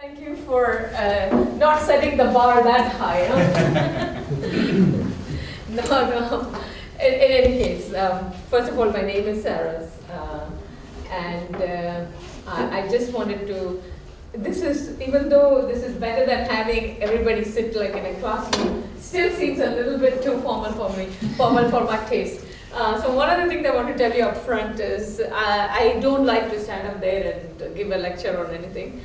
Thank you for not setting the bar that high. Huh? No. In any case, first of all, my name is Saras, and I just wanted to. This is, even though this is better than having everybody sit like in a classroom, still seems a little bit too formal for me, formal for my taste. So one of the things I want to tell you up front is I don't like to stand up there and give a lecture or anything.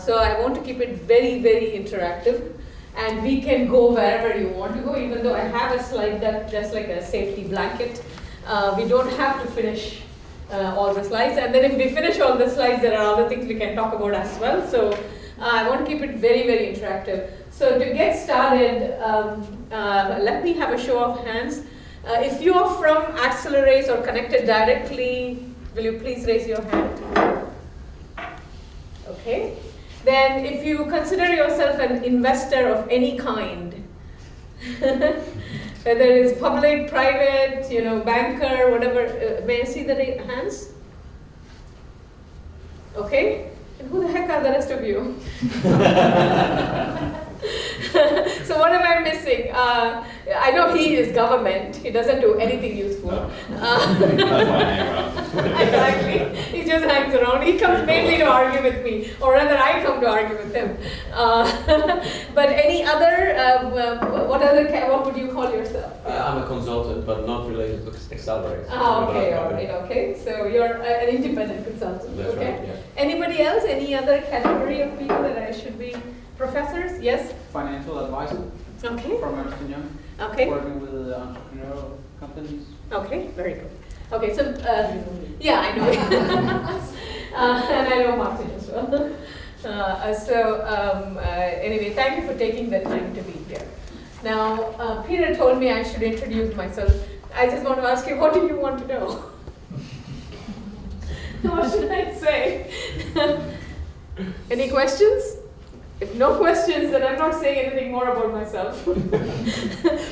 So I want to keep it very, very interactive, and we can go wherever you want to go, even though I have a slide deck just like a safety blanket. We don't have to finish all the slides, and then if we finish all the slides, there are other things we can talk about as well. So I want to keep it very, very interactive. So to get started, let me have a show of hands. If you are from Accelerates or connected directly, will you please raise your hand? Okay. Then if you consider yourself an investor of any kind, whether it's public, private, banker, whatever, may I see the hands? Okay. And who the heck are the rest of you? So what am I missing? I know he is government. He doesn't do anything useful. Exactly. He just hangs around. He comes mainly to argue with me, or rather I come to argue with him. But any other, what would you call yourself? I'm a consultant, but not related to Accelerate. Okay, all right, okay. So you're an independent consultant, That's okay? right, yeah. Anybody else? Any other category of people that I should be? Professors? Yes? Financial advisor. Okay. From Ernst & Young. Okay. Working with entrepreneurial companies. Okay, very good. Okay, so, yeah, I know. And I know Martin as well. Anyway, thank you for taking the time to be here. Now, Peter told me I should introduce myself. I just want to ask you, what do you want to know? What should I say? Any questions? If no questions, then I'm not saying anything more about myself.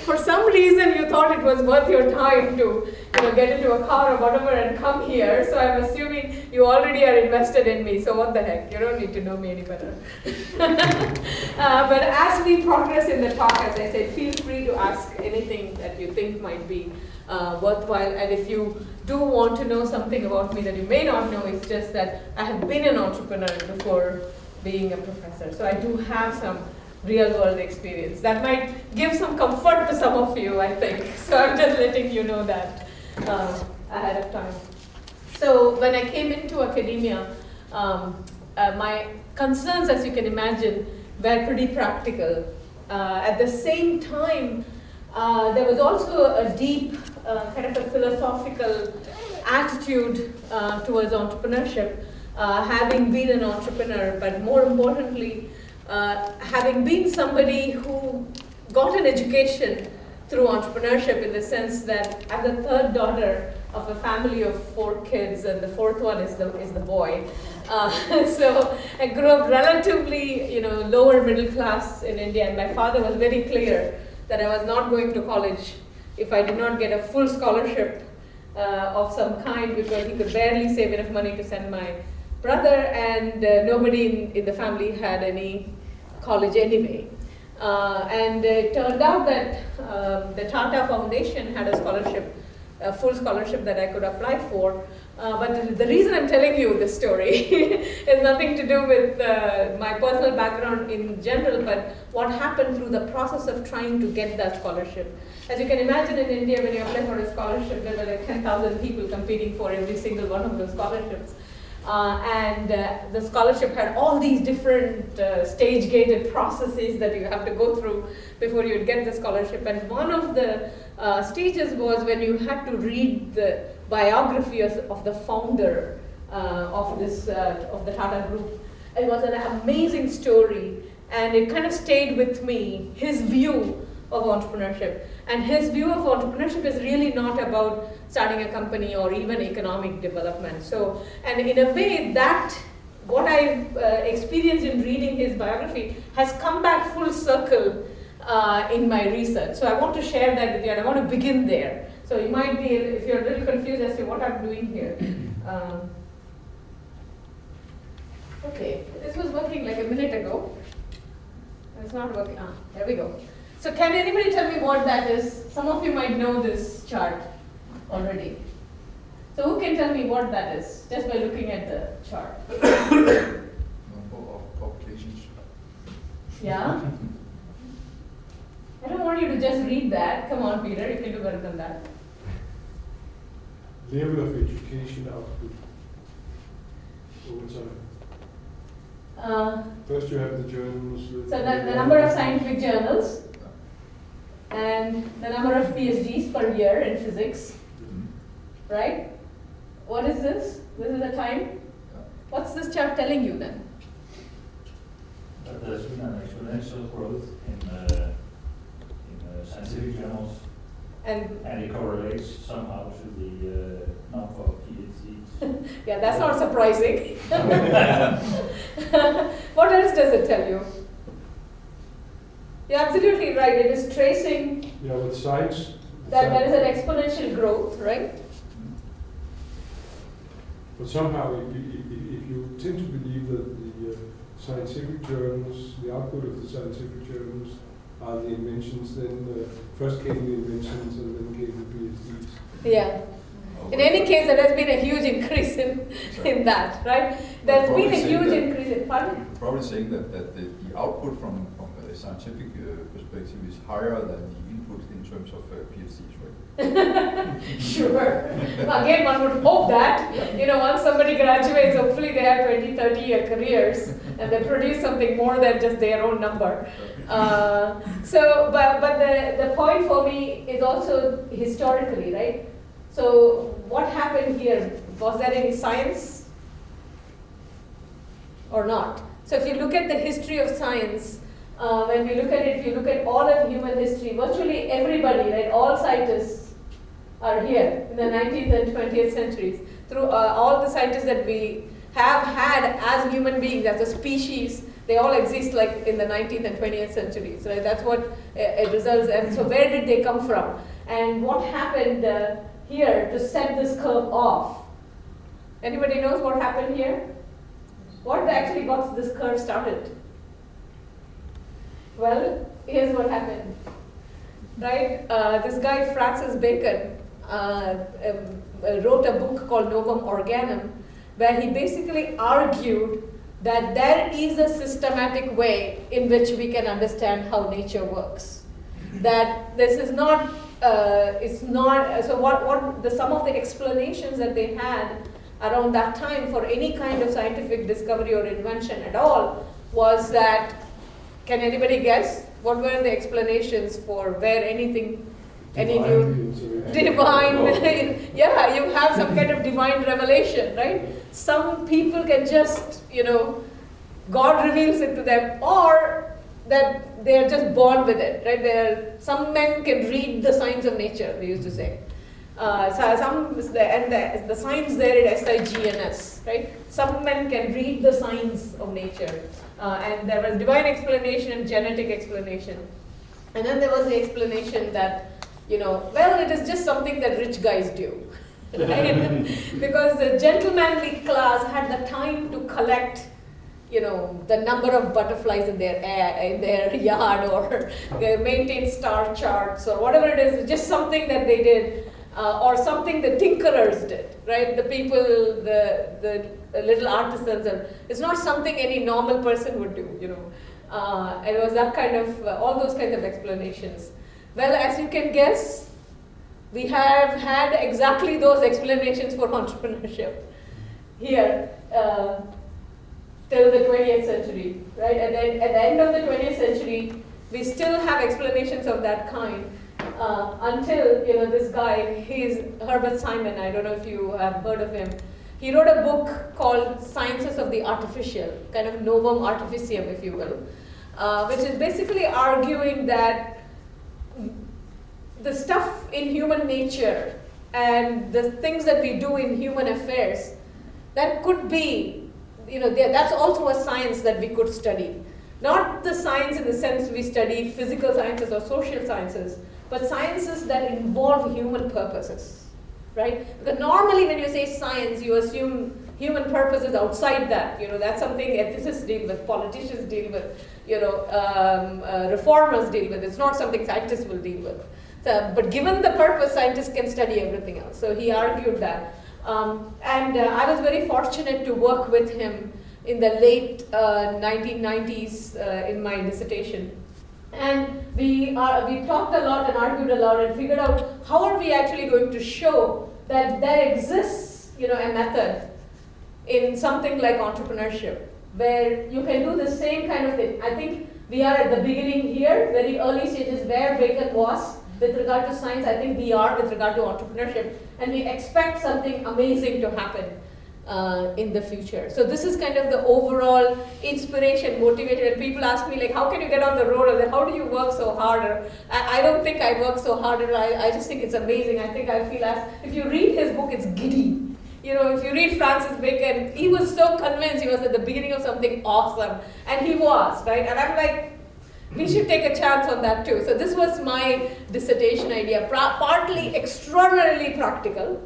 For some reason, you thought it was worth your time to get into a car or whatever and come here. So I'm assuming you already are invested in me. So what the heck? You don't need to know me any better. But as we progress in the talk, as I said, feel free to ask anything that you think might be worthwhile. And if you do want to know something about me that you may not know, it's just that I have been an entrepreneur before being a professor. So I do have some real world experience that might give some comfort to some of you, I think. So I'm just letting you know that ahead of time. So when I came into academia, my concerns, as you can imagine, were pretty practical. At the same time, there was also a deep kind of a philosophical attitude towards entrepreneurship. Having been an entrepreneur, but more importantly, having been somebody who got an education through entrepreneurship, in the sense that I'm the third daughter of a family of 4 kids, and the fourth one is the boy. So I grew up relatively, lower middle class in India, and my father was very clear that I was not going to college if I did not get a full scholarship of some kind, because he could barely save enough money to send my brother, and nobody in the family had any college anyway. And it turned out that the Tata Foundation had a scholarship, a full scholarship that I could apply for. But the reason I'm telling you this story has nothing to do with my personal background in general, but what happened through the process of trying to get that scholarship. As you can imagine, in India, when you apply for a scholarship, there were like 10,000 people competing for every single one of those scholarships. And the scholarship had all these different stage-gated processes that you have to go through before you'd get the scholarship. And one of the stages was when you had to read the biography of the founder of the Tata Group. It was an amazing story, and it kind of stayed with me, his view of entrepreneurship. And his view of entrepreneurship is really not about starting a company or even economic development. So, and in a way, that what I've experienced in reading his biography has come back full circle in my research. So I want to share that with you, and I want to begin there. So you might be, if you're a little confused as to what I'm doing here. Okay, this was working like a minute ago. It's not working. Ah, there we go. So can anybody tell me what that is? Some of you might know this chart already. So who can tell me what that is, just by looking at the chart? Number of publications. Yeah? I don't want you to just read that. Come on, Peter, you can do better than that. Level of education output over time. First you have the journals. So the number of scientific journals and the number of PhDs per year in physics, right? What is this? This is the time? What's this chart telling you then? That there's been an exponential growth in scientific journals, And it correlates somehow to the number of PhDs. yeah, that's not surprising. What else does it tell you? You're absolutely right. It is tracing Yeah, with science. that there is an exponential growth, right? But somehow, if you tend to believe that the scientific journals, the output of the scientific journals are the inventions, then first came the inventions and then came the PhDs. Yeah. In any case, there has been a huge increase in that, right? There's been a huge increase in, pardon? Probably saying that the output from a scientific perspective is higher than the input in terms of PhDs, right? Sure. Again, one would hope that, once somebody graduates, hopefully they have 20, 30-year careers and they produce something more than just their own number. But the point for me is also historically, right? So what happened here? Was there any science or not? So if you look at the history of science, when we look at it, if you look at all of human history, virtually everybody, right, all scientists are here in the 19th and 20th centuries. Through all the scientists that we have had as human beings, as a species, they all exist like in the 19th and 20th centuries, right? That's what it results. And so where did they come from? And what happened here to set this curve off? Anybody knows what happened here? What actually got this curve started? Well, here's what happened, right? This guy, Francis Bacon, wrote a book called Novum Organum, where he basically argued that there is a systematic way in which we can understand how nature works. That this is not, some of the explanations that they had around that time for any kind of scientific discovery or invention at all was that, can anybody guess? What were the explanations for where anything, divine, yeah, you have some kind of divine revelation, right? Some people can just, God reveals it to them, or that they're just born with it, right? Some men can read the signs of nature, they used to say. The signs there is SIGNS, right? Some men can read the signs of nature. And there was divine explanation and genetic explanation. And then there was the explanation that, it is just something that rich guys do. Right? Because the gentlemanly class had the time to collect, the number of butterflies in their yard, or they maintain star charts, or whatever it is, just something that they did. Or something the tinkerers did, right? The people, the little artisans, it's not something any normal person would do, It was that kind of, all those kinds of explanations. Well, as you can guess, we have had exactly those explanations for entrepreneurship here till the 20th century, right? And then at the end of the 20th century, we still have explanations of that kind. Until, this guy, he's Herbert Simon, I don't know if you have heard of him. He wrote a book called Sciences of the Artificial, kind of Novum Artificium, if you will, which is basically arguing that the stuff in human nature and the things that we do in human affairs, that could be, that's also a science that we could study. Not the science in the sense we study physical sciences or social sciences, but sciences that involve human purposes, right? Because normally when you say science, you assume Human purpose is outside that. That's something ethicists deal with, politicians deal with, reformers deal with. It's not something scientists will deal with. So, but given the purpose, scientists can study everything else. So he argued that. I was very fortunate to work with him in the late 1990s in my dissertation. And we talked a lot and argued a lot and figured out how are we actually going to show that there exists, a method in something like entrepreneurship where you can do the same kind of thing. I think we are at the beginning here, very early stages where Bacon was with regard to science. I think we are with regard to entrepreneurship, and we expect something amazing to happen in the future. So this is kind of the overall inspiration, motivated. And people ask me like, how can you get on the road? Or how do you work so hard? Or, I don't think I work so hard. Or I just think it's amazing. I feel as if you read his book, it's giddy. If you read Francis Bacon, he was so convinced he was at the beginning of something awesome, and he was, right? And I'm like, we should take a chance on that too. So this was my dissertation idea, partly extraordinarily practical.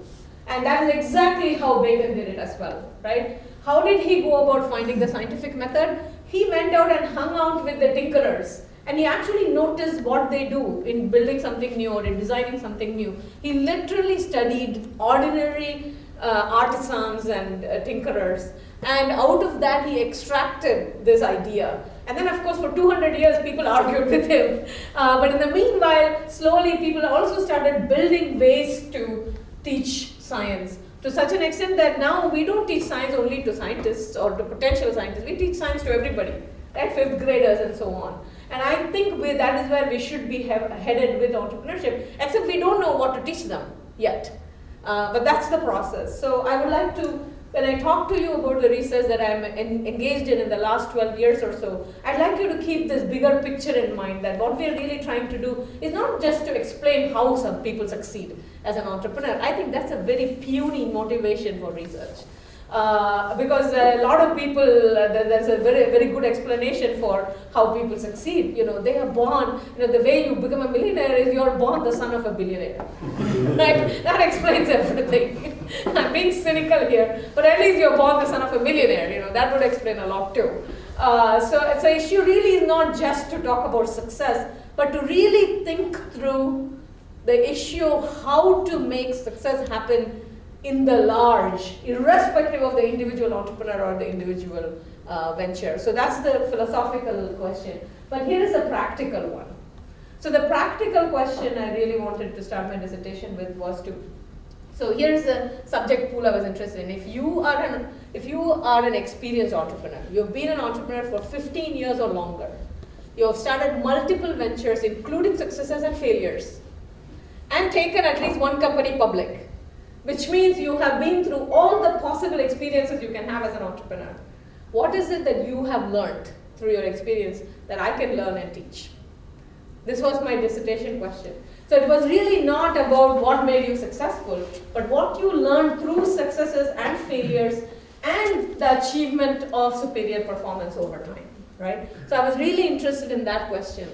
And that is exactly how Bacon did it as well, right? How did he go about finding the scientific method? He went out and hung out with the tinkerers, and he actually noticed what they do in building something new or in designing something new. He literally studied ordinary artisans and tinkerers, and out of that he extracted this idea. And then of course for 200 years people argued with him. But in the meanwhile, slowly people also started building ways to teach science to such an extent that now we don't teach science only to scientists or to potential scientists, we teach science to everybody, right? 5th graders and so on. And I think that is where we should be headed with entrepreneurship, except we don't know what to teach them yet. But that's the process. So I would like to, when I talk to you about the research that I'm engaged in the last 12 years or so, I'd like you to keep this bigger picture in mind, that what we're really trying to do is not just to explain how some people succeed as an entrepreneur. I think that's a very puny motivation for research. Because a lot of people, there's a very, very good explanation for how people succeed. They are born, the way you become a millionaire is you're born the son of a billionaire. Right? That explains everything. I'm being cynical here, but at least you're born the son of a millionaire. That would explain a lot too. So it's an issue really is not just to talk about success, but to really think through the issue of how to make success happen in the large, irrespective of the individual entrepreneur or the individual venture. So that's the philosophical question. But here is a practical one. So the practical question I really wanted to start my dissertation with was so here's the subject pool I was interested in. If you are an experienced entrepreneur, you've been an entrepreneur for 15 years or longer, you have started multiple ventures, including successes and failures, and taken at least one company public, which means you have been through all the possible experiences you can have as an entrepreneur. What is it that you have learned through your experience that I can learn and teach? This was my dissertation question. So it was really not about what made you successful, but what you learned through successes and failures and the achievement of superior performance over time, right? So I was really interested in that question.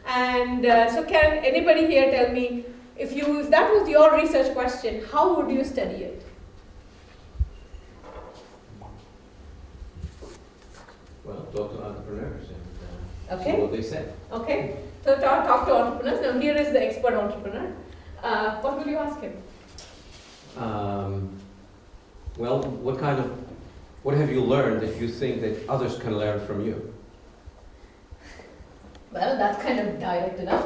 And so can anybody here tell me, if that was your research question, how would you study it? Well, talk to entrepreneurs and Okay. see what they say. Okay, so talk to entrepreneurs. Now here is the expert entrepreneur. What will you ask him? Well, what have you learned that you think that others can learn from you? Well, that's kind of direct enough.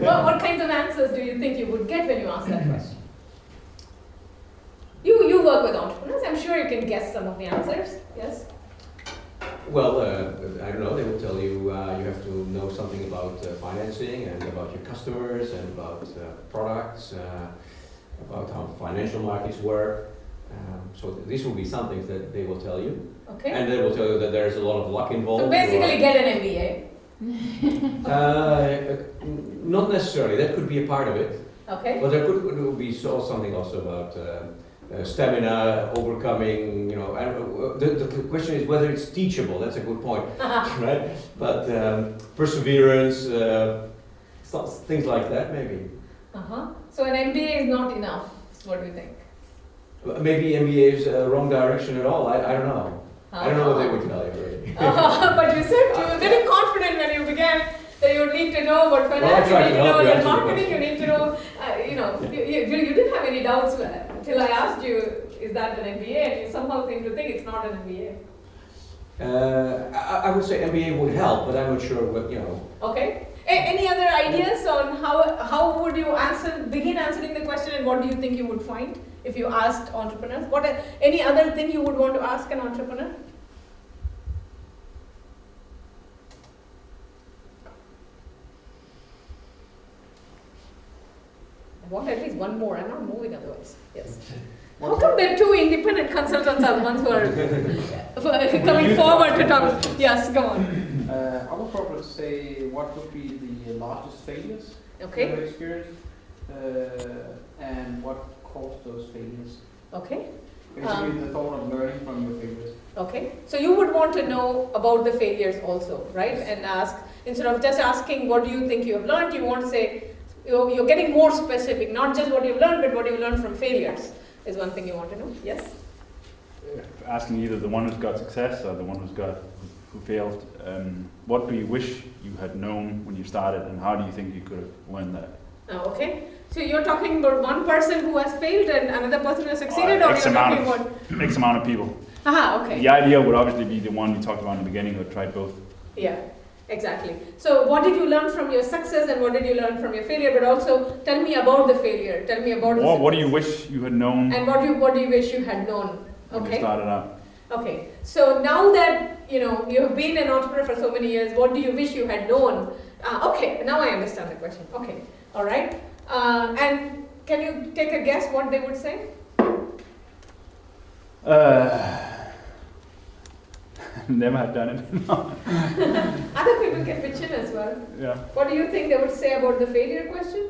What kinds of answers do you think you would get when you ask that question? You work with entrepreneurs. I'm sure you can guess some of the answers. Yes? Well, I don't know, they will tell you you have to know something about financing and about your customers and about products, about how financial markets work. So these will be some things that they will tell you. Okay. And they will tell you that there's a lot of luck involved. So basically get an MBA. Not necessarily, that could be a part of it. Okay. But there could be something also about stamina, overcoming, and the question is whether it's teachable. That's a good point, right? But perseverance, things like that maybe. So an MBA is not enough. What do you think? Maybe MBA is wrong direction at all. I don't know. I don't know what they would tell you really. But you said you were very confident when you began that you need to know about Well, I finance, tried you to need to help know you your answer the marketing, you question. need to know, you didn't have any doubts until I asked you, is that an MBA? And you somehow seem to think it's not an MBA. I would say MBA would help, but I'm not sure what, Okay. Any other ideas on how would you begin answering the question, and what do you think you would find if you asked entrepreneurs? Any other thing you would want to ask an entrepreneur? I want at least one more. I'm not moving otherwise. Yes. How come the two independent consultants are the ones who are coming forward to talk? Yes, go on. I would probably say what would be the largest failures you Okay. have experienced, and what caused those failures. Okay. Basically, the thought of learning from your failures. Okay. So you would want to know about the failures also, right? And ask, instead of just asking what do you think you have learned, you want to say you're getting more specific, not just what you've learned, but what you learned from failures is one thing you want to know. Yes. Asking either the one who's got success or the one who failed. What do you wish you had known when you started, and how do you think you could have learned that? Okay. So you're talking about one person who has failed and another person who has succeeded, or X you're amount talking of- about? X amount of people. Aha. Okay. The idea would obviously be the one you talked about in the beginning who had tried both. Yeah, exactly. So what did you learn from your success and what did you learn from your failure? But also tell me about the failure. Tell me about the Or what do success. you wish you had known And what do you wish you had known? when you Okay. started out? Okay. So now that you have been an entrepreneur for so many years, what do you wish you had known? Okay. Now I understand the question. Okay. All right. And can you take a guess what they would say? Never had done it. Other people can pitch in as well. Yeah. What do you think they would say about the failure question?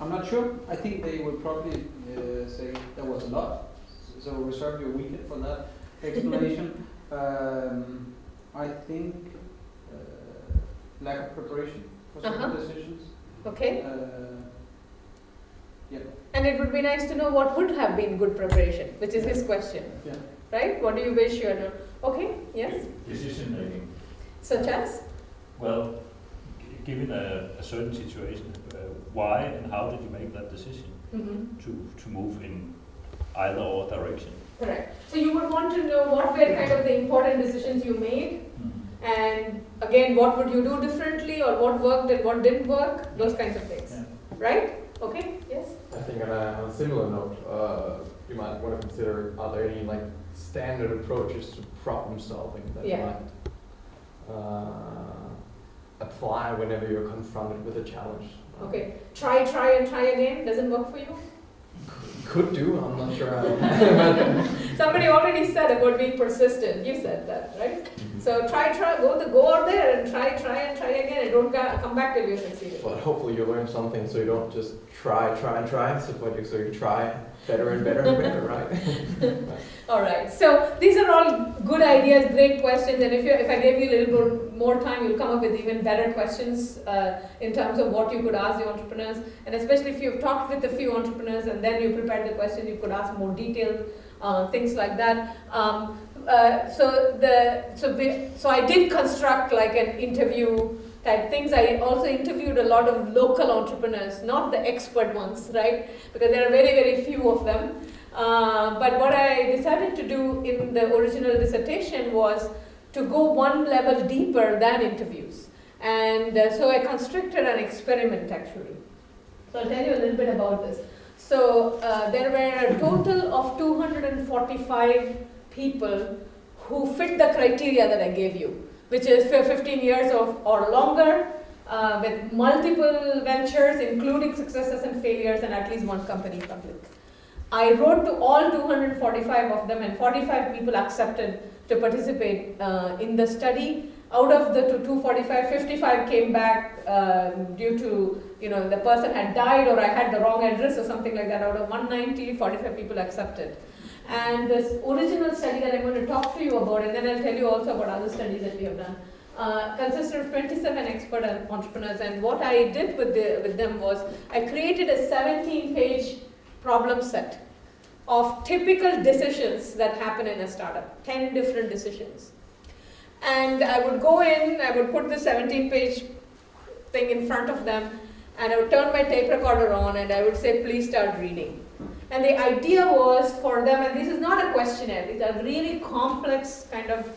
I'm not sure. I think they would probably say there was a lot. So reserve your weekend for that explanation. I think lack of preparation for certain decisions. Okay. Yeah. And it would be nice to know what would have been good preparation, which is his question. Yeah. Right? What do you wish you had known? Okay, yes. Decision making. Such as? Well, given a certain situation, why and how did you make that decision to move in either or direction? Correct. So you would want to know what were kind of the important decisions you made, and again, what would you do differently, or what worked and what didn't work, those kinds of things. Yeah. Right? Okay, yes. I think on a similar note, you might want to consider, are there any standard approaches to problem solving that you might apply whenever you're confronted with a challenge? Okay. Try and try again. Doesn't work for you? Could do, I'm not sure. Somebody already said about being persistent. You said that, right? So try, go out there and try and try again, and don't come back till you succeeded. But hopefully you learn something, so you don't just try, so you try better and better and better, right? All right. So these are all good ideas, great questions, and if I gave you a little bit more time, you'll come up with even better questions in terms of what you could ask the entrepreneurs, and especially if you've talked with a few entrepreneurs and then you prepared the question, you could ask more detailed things like that. So I did construct like an interview type things. I also interviewed a lot of local entrepreneurs, not the expert ones, right? Because there are very, very few of them. But what I decided to do in the original dissertation was to go one level deeper than interviews. And so I constructed an experiment actually. So I'll tell you a little bit about this. So there were a total of 245 people who fit the criteria that I gave you, which is for 15 years or longer, with multiple ventures, including successes and failures, and at least one company public. I wrote to all 245 of them, and 45 people accepted to participate in the study. Out of the 245, 55 came back due to, the person had died or I had the wrong address or something like that. Out of 190, 45 people accepted. And this original study that I'm going to talk to you about, and then I'll tell you also about other studies that we have done, consisted of 27 expert entrepreneurs, and what I did with them was I created a 17-page problem set of typical decisions that happen in a startup, 10 different decisions. And I would go in, I would put the 17-page thing in front of them, and I would turn my tape recorder on and I would say, please start reading. And the idea was for them, and this is not a questionnaire, these are really complex kind of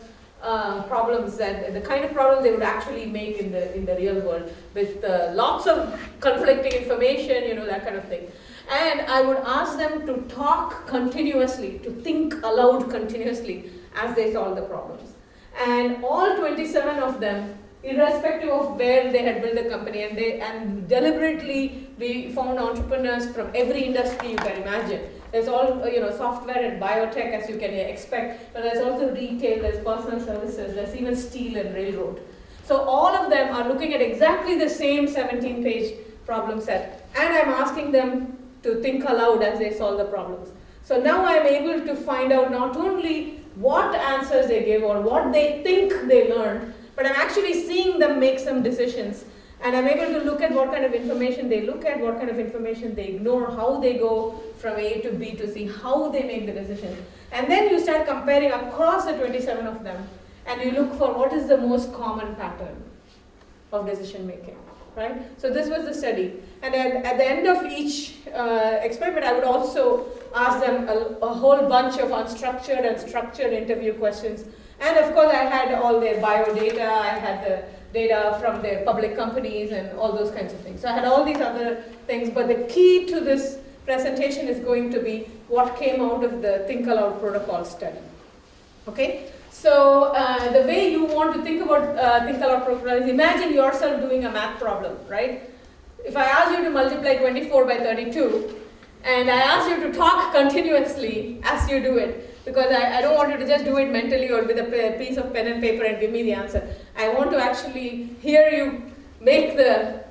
problems, that the kind of problems they would actually make in the real world, with lots of conflicting information, you know, that kind of thing. And I would ask them to talk continuously, to think aloud continuously as they solve the problems. And all 27 of them, irrespective of where they had built the company, and deliberately we found entrepreneurs from every industry you can imagine. There's all, you know, software and biotech, as you can expect, but there's also retail, there's personal services, there's even steel and railroad. So all of them are looking at exactly the same 17-page problem set, and I'm asking them to think aloud as they solve the problems. So now I'm able to find out not only what answers they give or what they think they learned, but I'm actually seeing them make some decisions. And I'm able to look at what kind of information they look at, what kind of information they ignore, how they go from A to B to C, how they make the decision. And then you start comparing across the 27 of them, and you look for what is the most common pattern of decision making, right? So this was the study. And at the end of each experiment, I would also ask them a whole bunch of unstructured and structured interview questions. And of course, I had all their bio data, I had the data from their public companies and all those kinds of things. So I had all these other things, but the key to this presentation is going to be what came out of the Think Aloud Protocol study. Okay? So the way you want to think about Think Aloud Protocol is imagine yourself doing a math problem, right? If I ask you to multiply 24 by 32, and I ask you to talk continuously as you do it, because I don't want you to just do it mentally or with a piece of pen and paper and give me the answer. I want to actually hear you make the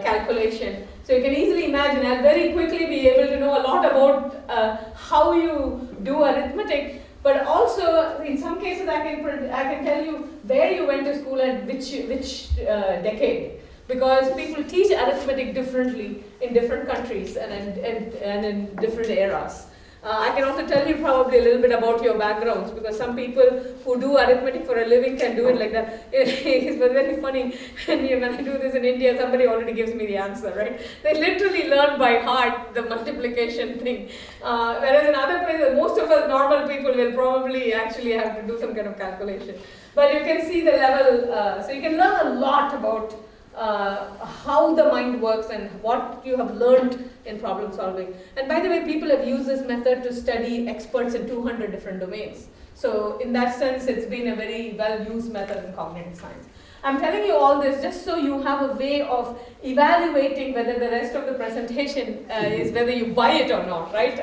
calculation. So you can easily imagine, I'll very quickly be able to know a lot about how you do arithmetic, but also in some cases I can tell you where you went to school and which decade. Because people teach arithmetic differently in different countries and in different eras. I can also tell you probably a little bit about your backgrounds, because some people who do arithmetic for a living can do it like that. It's very funny when I do this in India, somebody already gives me the answer, right? They literally learn by heart the multiplication thing. Whereas in other places, most of us normal people will probably actually have to do some kind of calculation. But you can see the level, so you can learn a lot about how the mind works and what you have learned in problem solving. And by the way, people have used this method to study experts in 200 different domains. So in that sense, it's been a very well-used method in cognitive science. I'm telling you all this just so you have a way of evaluating whether the rest of the presentation is whether you buy it or not, right?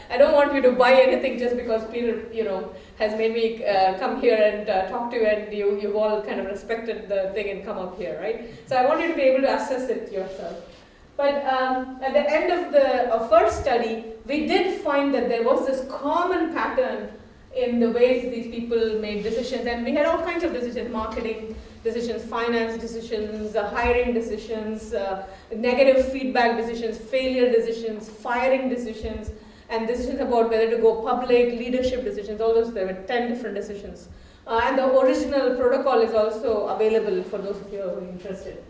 I don't want you to buy anything just because Peter, has made me come here and talk to you, and you've all kind of respected the thing and come up here, right? So I want you to be able to assess it yourself. But at the end of the first study, we did find that there was this common pattern in the ways these people made decisions, and we had all kinds of decisions: marketing decisions, finance decisions, hiring decisions, negative feedback decisions, failure decisions, firing decisions, and decisions about whether to go public, leadership decisions. All those, there were 10 different decisions. And the original protocol is also available for those of you who are interested.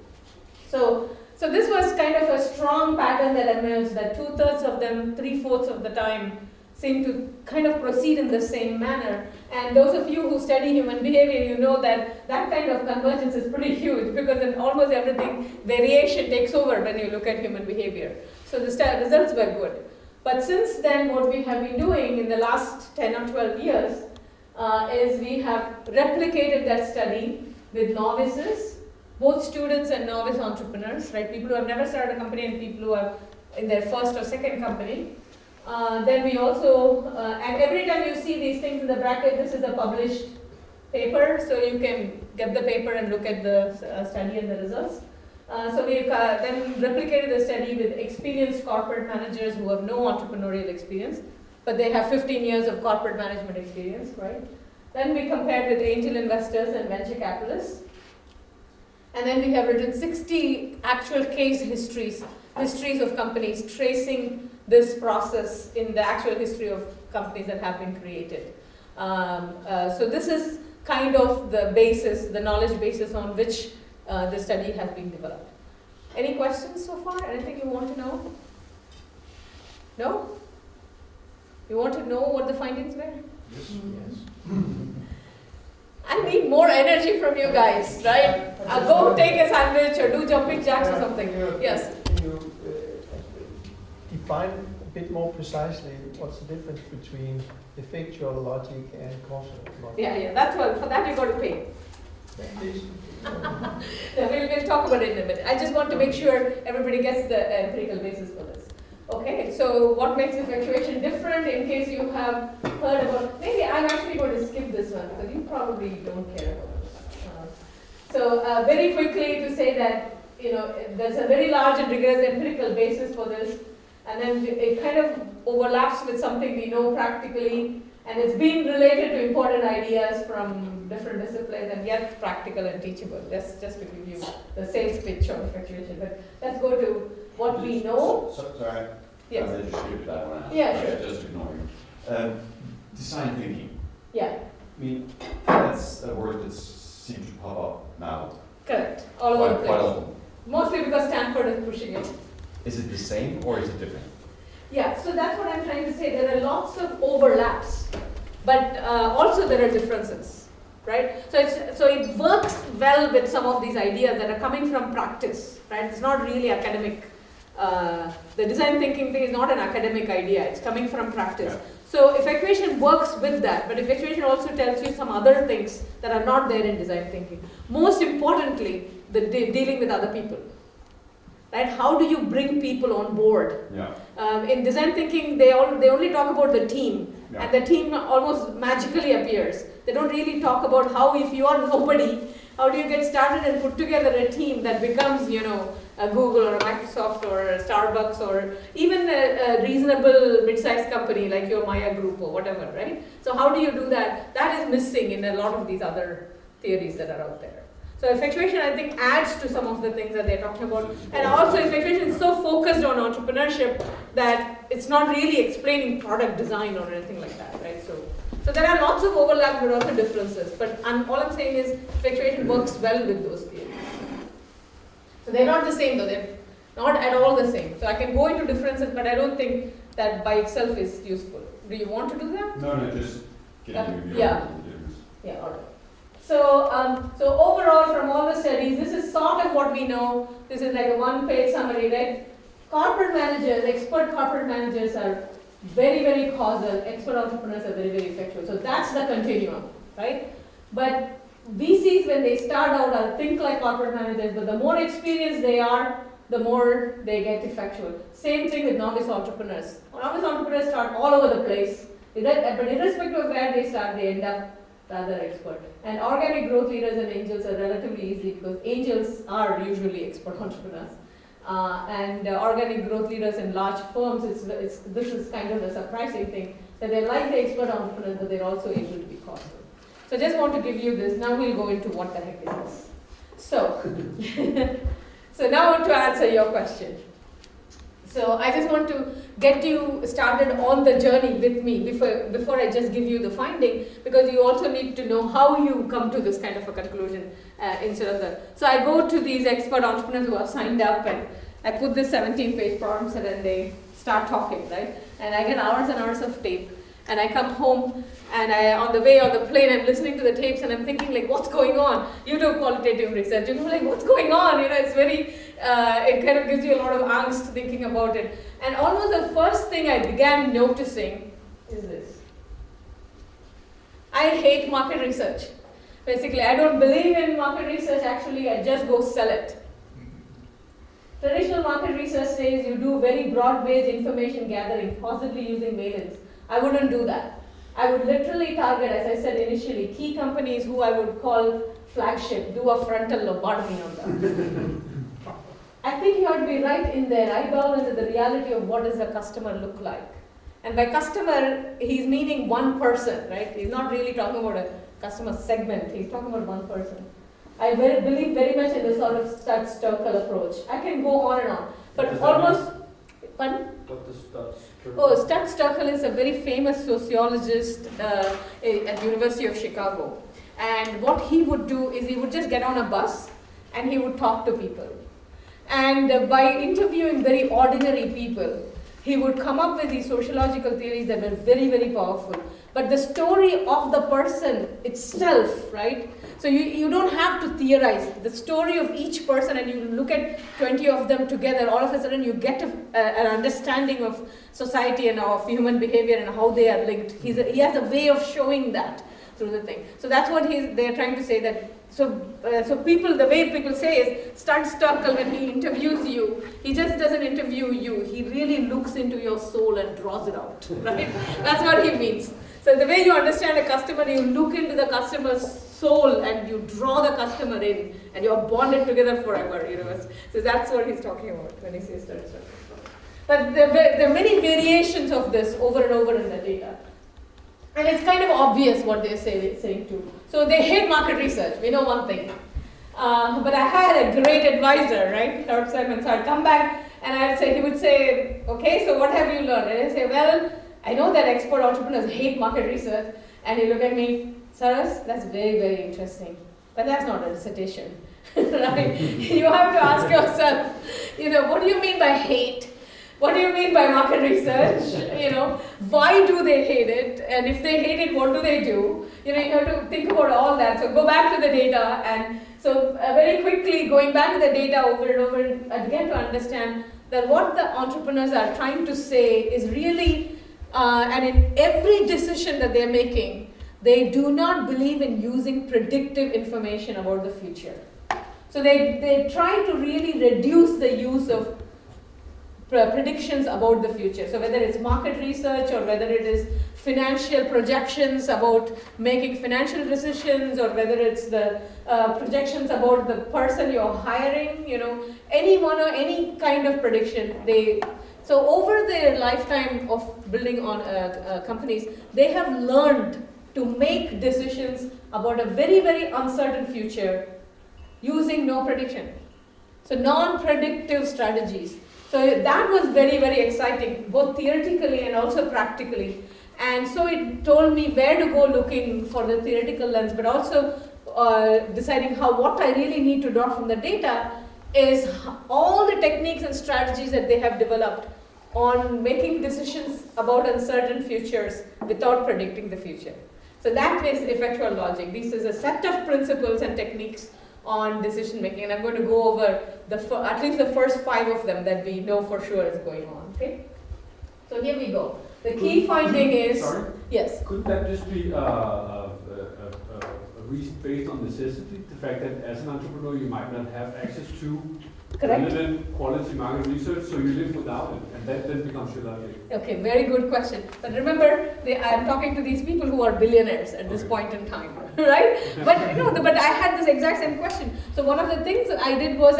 So this was kind of a strong pattern that emerged, that 2/3 of them, 3/4 of the time, seem to kind of proceed in the same manner. And those of you who study human behavior, you know that that kind of convergence is pretty huge, because in almost everything, variation takes over when you look at human behavior. So the results were good. But since then, what we have been doing in the last 10 or 12 years is we have replicated that study with novices, both students and novice entrepreneurs, right? People who have never started a company and people who are in their first or second company. Then we also, and every time you see these things in the bracket, this is a published paper, so you can get the paper and look at the study and the results. So we then replicated the study with experienced corporate managers who have no entrepreneurial experience, but they have 15 years of corporate management experience, right? Then we compared with angel investors and venture capitalists. And then we have written 60 actual case histories of companies tracing this process in the actual history of companies that have been created. So this is kind of the basis, the knowledge basis on which the study has been developed. Any questions so far? Anything you want to know? No? You want to know what the findings were? Yes. I need more energy from you guys, right? Go take a sandwich or do jumping jacks or something. Yes? Can you define a bit more precisely what's the difference between effectual logic and causal logic? Yeah, that's what, for that you got to pay. No, we'll talk about it in a minute. I just want to make sure everybody gets the empirical basis for this. Okay, so what makes effectuation different, in case you have heard about, maybe I'm actually going to skip this one because you probably don't care about this. So very quickly to say that, there's a very large and rigorous empirical basis for this, and then it kind of overlaps with something we know practically, and it's been related to important ideas from different disciplines, and yet practical and teachable. That's just to give you the sales pitch on effectuation. But let's go to what we know. Sorry. Yes. I just skip that one out. Yeah, sure. Just ignore you. Design thinking. Yeah, I mean, that's a word that seems to pop up now correct. All over the quite place. often. Mostly because Stanford is pushing it. Is it the same or is it different? Yeah, so that's what I'm trying to say. There are lots of overlaps, but also there are differences, right? So it works well with some of these ideas that are coming from practice, right? It's not really academic. The design thinking thing is not an academic idea. It's coming from practice. Yeah. So effectuation works with that, but effectuation also tells you some other things that are not there in design thinking. Most importantly, dealing with other people. Right? How do you bring people on board? Yeah. In design thinking, they only talk about the team, Yeah. and the team almost magically appears. They don't really talk about how, if you are nobody, how do you get started and put together a team that becomes, a Google or a Microsoft or a Starbucks or even a reasonable mid-sized company like your Maya Group or whatever, right? So how do you do that? That is missing in a lot of these other theories that are out there. So effectuation, I think, adds to some of the things that they're talking about. And also effectuation is so focused on entrepreneurship that it's not really explaining product design or anything like that, right? So there are lots of overlap but also differences. But all I'm saying is effectuation works well with those theories. So they're not the same though, they're not at all the same. So I can go into differences, but I don't think that by itself is useful. Do you want to do that? No, just getting your Yeah, all right. So overall, from all the studies, this is sort of what we know. This is like a one-page summary, right? Corporate managers, expert corporate managers are very, very causal. Expert entrepreneurs are very, very effectual. So that's the continuum, right? But VCs, when they start out, are think like corporate managers, but the more experienced they are, the more they get effectual. Same thing with novice entrepreneurs. Novice entrepreneurs start all over the place, but irrespective of where they start, they end up rather expert. And organic growth leaders and angels are relatively easy because angels are usually expert entrepreneurs. And organic growth leaders in large firms, this is kind of a surprising thing, that they like the expert entrepreneurs, but they're also able to be causal. So I just want to give you this. Now we'll go into what the heck is this. So, so now to answer your question. So I just want to get you started on the journey with me before I just give you the finding, because you also need to know how you come to this kind of a conclusion instead of that. So I go to these expert entrepreneurs who have signed up and I put this 17-page prompts and then they start talking, right? And I get hours and hours of tape. And I come home and on the way on the plane, I'm listening to the tapes and I'm thinking like, what's going on? You do qualitative research, like what's going on? It's very, it kind of gives you a lot of angst thinking about it. And almost the first thing I began noticing is this. I hate market research. Basically, I don't believe in market research actually, I just go sell it. Traditional market research says you do very broad-based information gathering, possibly using mail-ins. I wouldn't do that. I would literally target, as I said initially, key companies who I would call flagship, do a frontal lobotomy on them. I think you have to be right in there, eyeball into the reality of what does a customer look like. And by customer, he's meaning one person, right? He's not really talking about a customer segment, he's talking about one person. I believe very much in the sort of stud-circle approach. I can go on and on, but What does that almost. Pardon? What does that? Oh, Stud-Circle is a very famous sociologist at the University of Chicago. And what he would do is he would just get on a bus and he would talk to people. And by interviewing very ordinary people, he would come up with these sociological theories that were very, very powerful. But the story of the person itself, right? So you don't have to theorize. The story of each person, and you look at 20 of them together, all of a sudden you get an understanding of society and of human behavior and how they are linked. He has a way of showing that through the thing. So that's what they're trying to say, that so people, the way people say is, Stud-Circle, when he interviews you, he just doesn't interview you, he really looks into your soul and draws it out, right? That's what he means. So the way you understand a customer, you look into the customer's soul and you draw the customer in and you're bonded together forever, you know. So that's what he's talking about when he says Stud-Circle. But there are many variations of this over and over in the data. And it's kind of obvious what they're saying too. So they hate market research, we know one thing. But I had a great advisor, right, Lord Simon. So I'd come back and he would say, okay, so what have you learned? And I'd say, well, I know that expert entrepreneurs hate market research. And he'd look at me, Saras, that's very, very interesting. But that's not a dissertation, right? You have to ask yourself, what do you mean by hate? What do you mean by market research? Why do they hate it? And if they hate it, what do they do? You have to think about all that. So go back to the data, and so very quickly going back to the data over and over, I began to understand that what the entrepreneurs are trying to say is really, and in every decision that they're making, they do not believe in using predictive information about the future. So they try to really reduce the use of predictions about the future. So whether it's market research or whether it is financial projections about making financial decisions, or whether it's the projections about the person you're hiring, any kind of prediction. So over their lifetime of building on companies, they have learned to make decisions about a very, very uncertain future using no prediction. So non-predictive strategies. So that was very, very exciting, both theoretically and also practically. And so it told me where to go looking for the theoretical lens, but also deciding what I really need to draw from the data is all the techniques and strategies that they have developed on making decisions about uncertain futures without predicting the future. So that is effectual logic. This is a set of principles and techniques on decision making, and I'm going to go over at least the first 5 of them that we know for sure is going on. Okay, so here we go. The key finding is, sorry? Yes. Couldn't that just be a reason based on necessity? The fact that as an entrepreneur you might not have access to relevant quality market research, so you live without it, and that then becomes your logic. Okay, very good question. But remember, I'm talking to these people who are billionaires at this point in time, right? But but I had this exact same question. So one of the things that I did was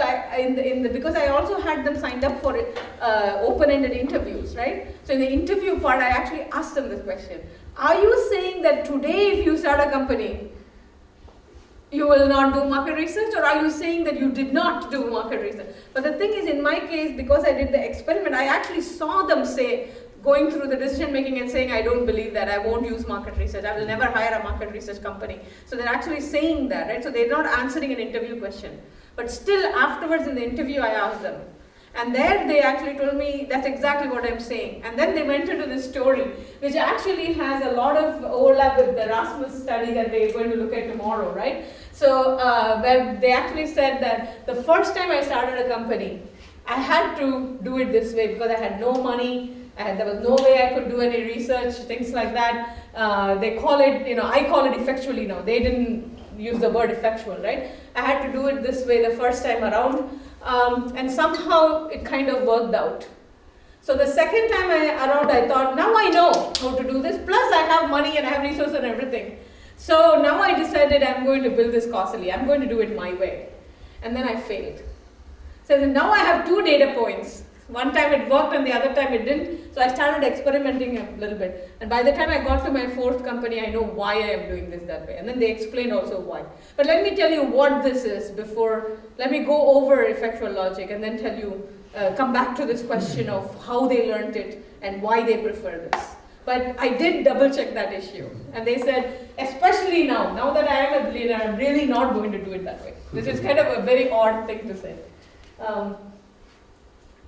because I also had them signed up for open-ended interviews, right? So in the interview part, I actually asked them this question: are you saying that today, if you start a company, you will not do market research, or are you saying that you did not do market research? But the thing is, in my case, because I did the experiment, I actually saw them going through the decision making and saying, I don't believe that, I won't use market research, I will never hire a market research company. So they're actually saying that, right? So they're not answering an interview question. But still, afterwards in the interview, I asked them. And there they actually told me, that's exactly what I'm saying. And then they went into this story, which actually has a lot of overlap with the Rasmus study that we're going to look at tomorrow, right? So where they actually said that the first time I started a company, I had to do it this way because I had no money, there was no way I could do any research, things like that. They call it, I call it effectually now. They didn't use the word effectual, right? I had to do it this way the first time around. And somehow it kind of worked out. So the second time around, I thought, now I know how to do this, plus I have money and I have resources and everything. So now I decided I'm going to build this cautiously, I'm going to do it my way. And then I failed. So then now I have 2 data points. One time it worked and the other time it didn't. So I started experimenting a little bit. And by the time I got to my fourth company, I know why I am doing this that way. And then they explained also why. But let me tell you what this is before, let me go over effectual logic and then tell you, come back to this question of how they learned it and why they prefer this. But I did double check that issue. And they said, especially now that I am a billionaire, I'm really not going to do it that way. Which is kind of a very odd thing to say.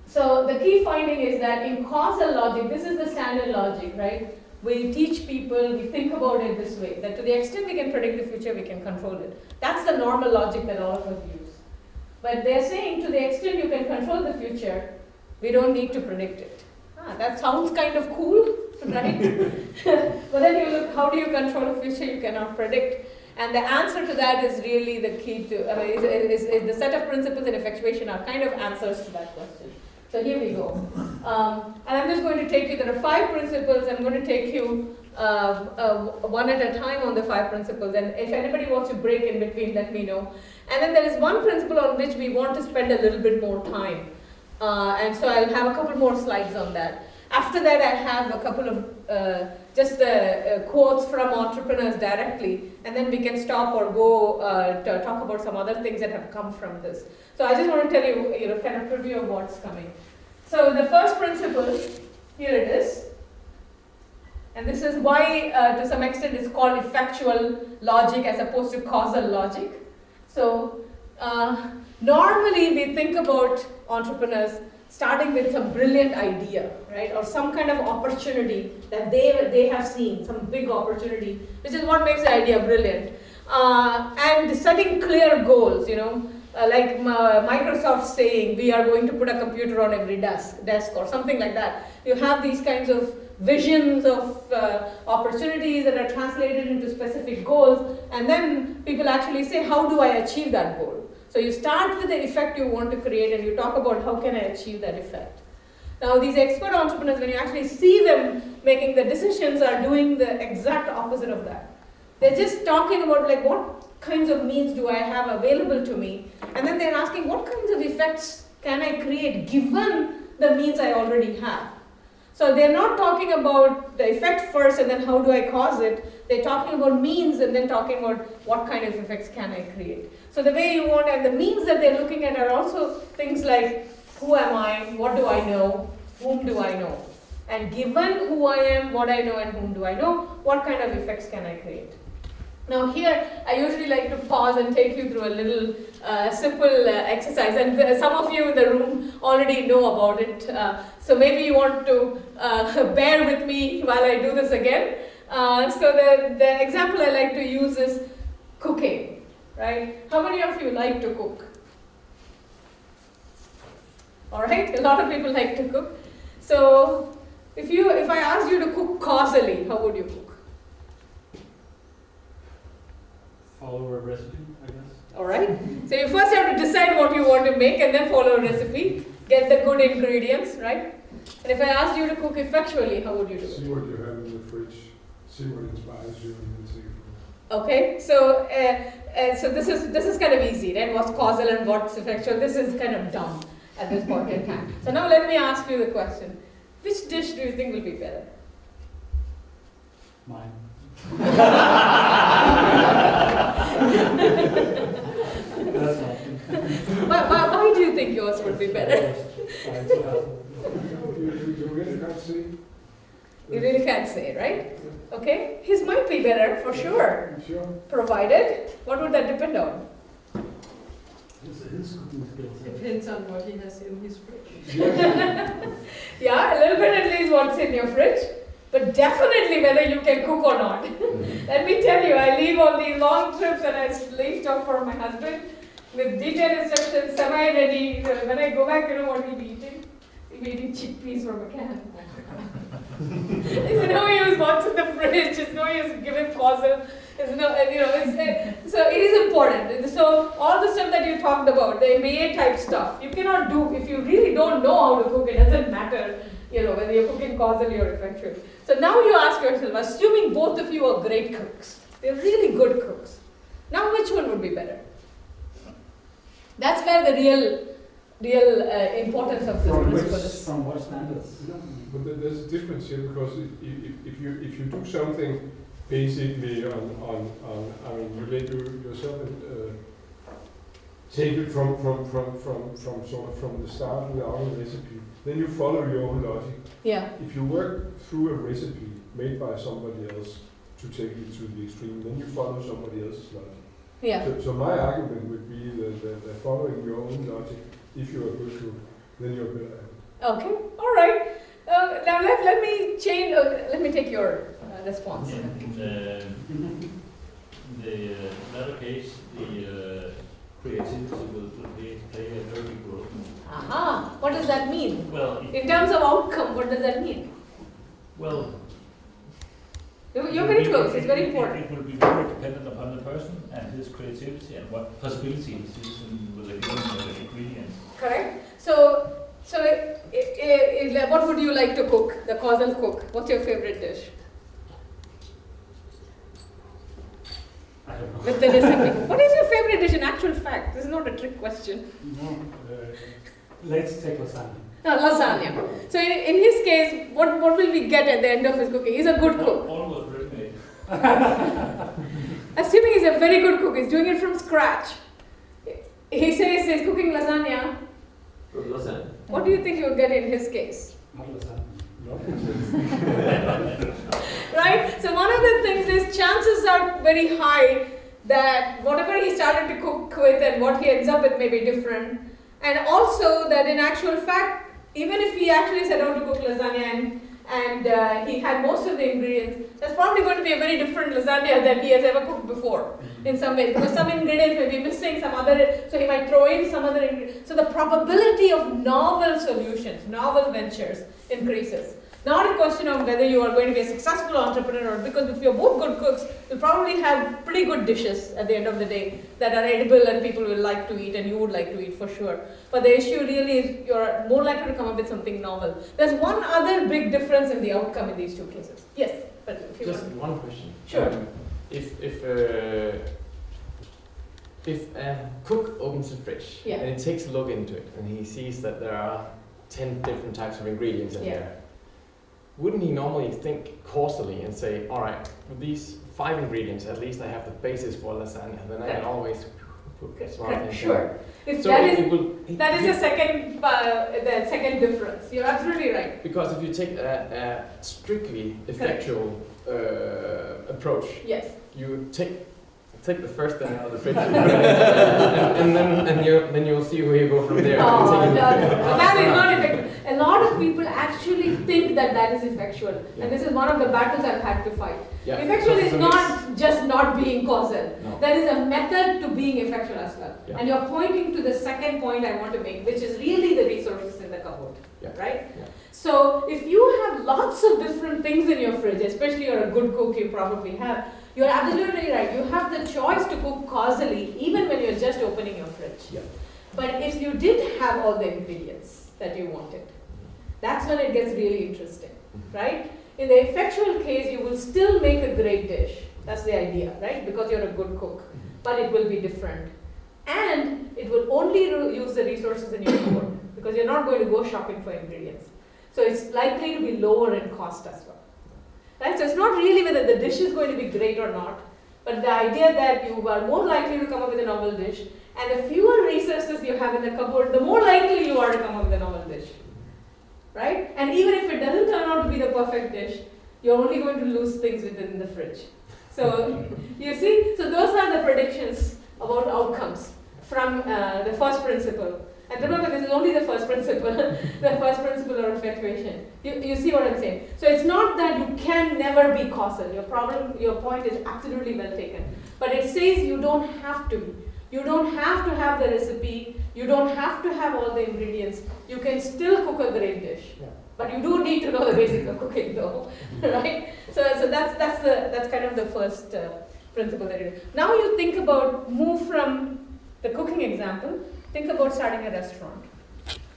So the key finding is that in causal logic, this is the standard logic, right? We teach people, we think about it this way, that to the extent we can predict the future, we can control it. That's the normal logic that all of us use. But they're saying to the extent you can control the future, we don't need to predict it. That sounds kind of cool, right? But then you look, how do you control a future you cannot predict? And the answer to that is really the key to, is the set of principles in effectuation are kind of answers to that question. So here we go. And I'm just going to take you, there are 5 principles, I'm going to take you one at a time on the 5 principles, and if anybody wants to break in between, let me know. And then there is one principle on which we want to spend a little bit more time. And so I'll have a couple more slides on that. After that, I have a couple of quotes from entrepreneurs directly, and then we can stop or go to talk about some other things that have come from this. So I just want to tell you, kind of preview of what's coming. So the first principle, here it is. And this is why, to some extent, it's called effectual logic as opposed to causal logic. So normally we think about entrepreneurs starting with some brilliant idea, right? Or some kind of opportunity that they have seen, some big opportunity, which is what makes the idea brilliant. And setting clear goals, like Microsoft saying, we are going to put a computer on every desk or something like that. You have these kinds of visions of opportunities that are translated into specific goals, and then people actually say, how do I achieve that goal? So you start with the effect you want to create and you talk about how can I achieve that effect. Now these expert entrepreneurs, when you actually see them making the decisions, are doing the exact opposite of that. They're just talking about like what kinds of means do I have available to me, and then they're asking what kinds of effects can I create given the means I already have. So they're not talking about the effect first and then how do I cause it. They're talking about means and then talking about what kind of effects can I create. So the way you want, and the means that they're looking at are also things like who am I, what do I know, whom do I know. And given who I am, what I know and whom do I know, what kind of effects can I create. Now here, I usually like to pause and take you through a little simple exercise, and some of you in the room already know about it, so maybe you want to bear with me while I do this again. So the example I like to use is cooking, right? How many of you like to cook? Alright, a lot of people like to cook. So if I asked you to cook causally, how would you cook? Follow a recipe, I guess. Alright, so you first have to decide what you want to make and then follow a recipe, get the good ingredients, right? And if I asked you to cook effectually, how would you do it? See what you have in the fridge, see what inspires you, and then see. Okay, so so this is kind of easy, right? What's causal and what's effectual? This is kind of dumb at this point in time. So now let me ask you the question: which dish do you think will be better? Mine. That's not. Why do you think yours would be better? You really can't see. You really can't say, right? Okay, his might be better for sure. Sure. Provided, what would that depend on? Depends on what he has in his fridge. Yeah, a little bit at least what's in your fridge, but definitely whether you can cook or not. Let me tell you, I leave on these long trips and I leave stuff for my husband with detailed instructions, semi-ready. When I go back, you know what he'll be eating? He'll be eating chickpeas from a can. There's no use what's in the fridge. There's no use giving causal. There's no, so it is important. So all the stuff that you talked about, the MBA type stuff, you cannot do if you really don't know how to cook. It doesn't matter, whether you're cooking causally or effectually. So now you ask yourself, assuming both of you are great cooks, they're really good cooks. Now which one would be better? That's where the real real importance of this From principle. From what standards? But there's a difference here because if you do something basically I mean you let yourself take it from sort of from the start without a recipe, then you follow your own logic. Yeah. If you work through a recipe made by somebody else to take it to the extreme, then you follow somebody else's logic. Yeah. So my argument would be that following your own logic, if you're a good cook, then you're better at it. Okay. All right. Now let me change. Let me take your response. In the latter case, the creativity will play a very big role. Aha. What does that mean? Well, In terms of outcome, what does that mean? well, You're very close. It's very important. It will be very dependent upon the person and his creativity and what possibilities is with the given ingredients. Correct. So what would you like to cook? The causal cook. What's your favorite dish? I don't know. With the recipe. What is your favorite dish in actual fact? This is not a trick question. No, let's take lasagna. No, lasagna. So in his case, what will we get at the end of his cooking? He's a good cook. Almost ready-made. Assuming he's a very good cook, he's doing it from scratch. He says he's cooking lasagna. Good lasagna. What do you think you'll get in his case? Not lasagna. No. Right? So one of the things is chances are very high that whatever he started to cook with and what he ends up with may be different. And also that in actual fact, even if he actually set out to cook lasagna and he had most of the ingredients, that's probably going to be a very different lasagna than he has ever cooked before in some ways, because some ingredients may be missing, so he might throw in some other ingredients. So the probability of novel solutions, novel ventures increases. Not a question of whether you are going to be a successful entrepreneur, or because if you're both good cooks, you'll probably have pretty good dishes at the end of the day that are edible and people will like to eat and you would like to eat for sure. But the issue really is you're more likely to come up with something novel. There's one other big difference in the outcome in these two cases. Yes, but if you Just one question. Sure. If a cook opens the fridge Yeah. and he takes a look into it and he sees that there are 10 different types of ingredients in Yeah. there, wouldn't he normally think causally and say, all right, with these 5 ingredients, at least I have the basis for lasagna, then I can always put smart things in. Sure. If So that is the second difference. You're absolutely right. Because if you take a strictly effectual approach, Yes. you take the first thing out of the fridge, and then you'll see where you go from there. Oh, no. That is not effective. A lot of people actually think that is effectual, and this is one of the battles I've had to fight. Yeah. Effectual is So not just not being causal. No. There is a method to being effectual as well. Yeah. And you're pointing to the second point I want to make, which is really the resources in the cupboard, Yeah. right? Yeah. So if you have lots of different things in your fridge, especially you're a good cook, you probably have, you're absolutely right. You have the choice to cook causally even when you're just opening your fridge. Yeah. But if you did have all the ingredients that you wanted, that's when it gets really interesting, right? In the effectual case, you will still make a great dish. That's the idea, right? Because you're a good cook. But it will be different. And it will only use the resources in your cupboard because you're not going to go shopping for ingredients. So it's likely to be lower in cost as well. Right? So it's not really whether the dish is going to be great or not, but the idea that you are more likely to come up with a novel dish, and the fewer resources you have in the cupboard, the more likely you are to come up with a novel dish. Right? And even if it doesn't turn out to be the perfect dish, you're only going to lose things within the fridge. So you see, so those are the predictions about outcomes from the first principle. And remember, this is only the first principle, the first principle of effectuation. You see what I'm saying? So it's not that you can never be causal. Your point is absolutely well taken. But it says you don't have to be. You don't have to have the recipe. You don't have to have all the ingredients. You can still cook a great dish. Yeah. But you do need to know the basics of cooking, though, right? So that's kind of the first principle that you do. Now you think about, move from the cooking example. Think about starting a restaurant.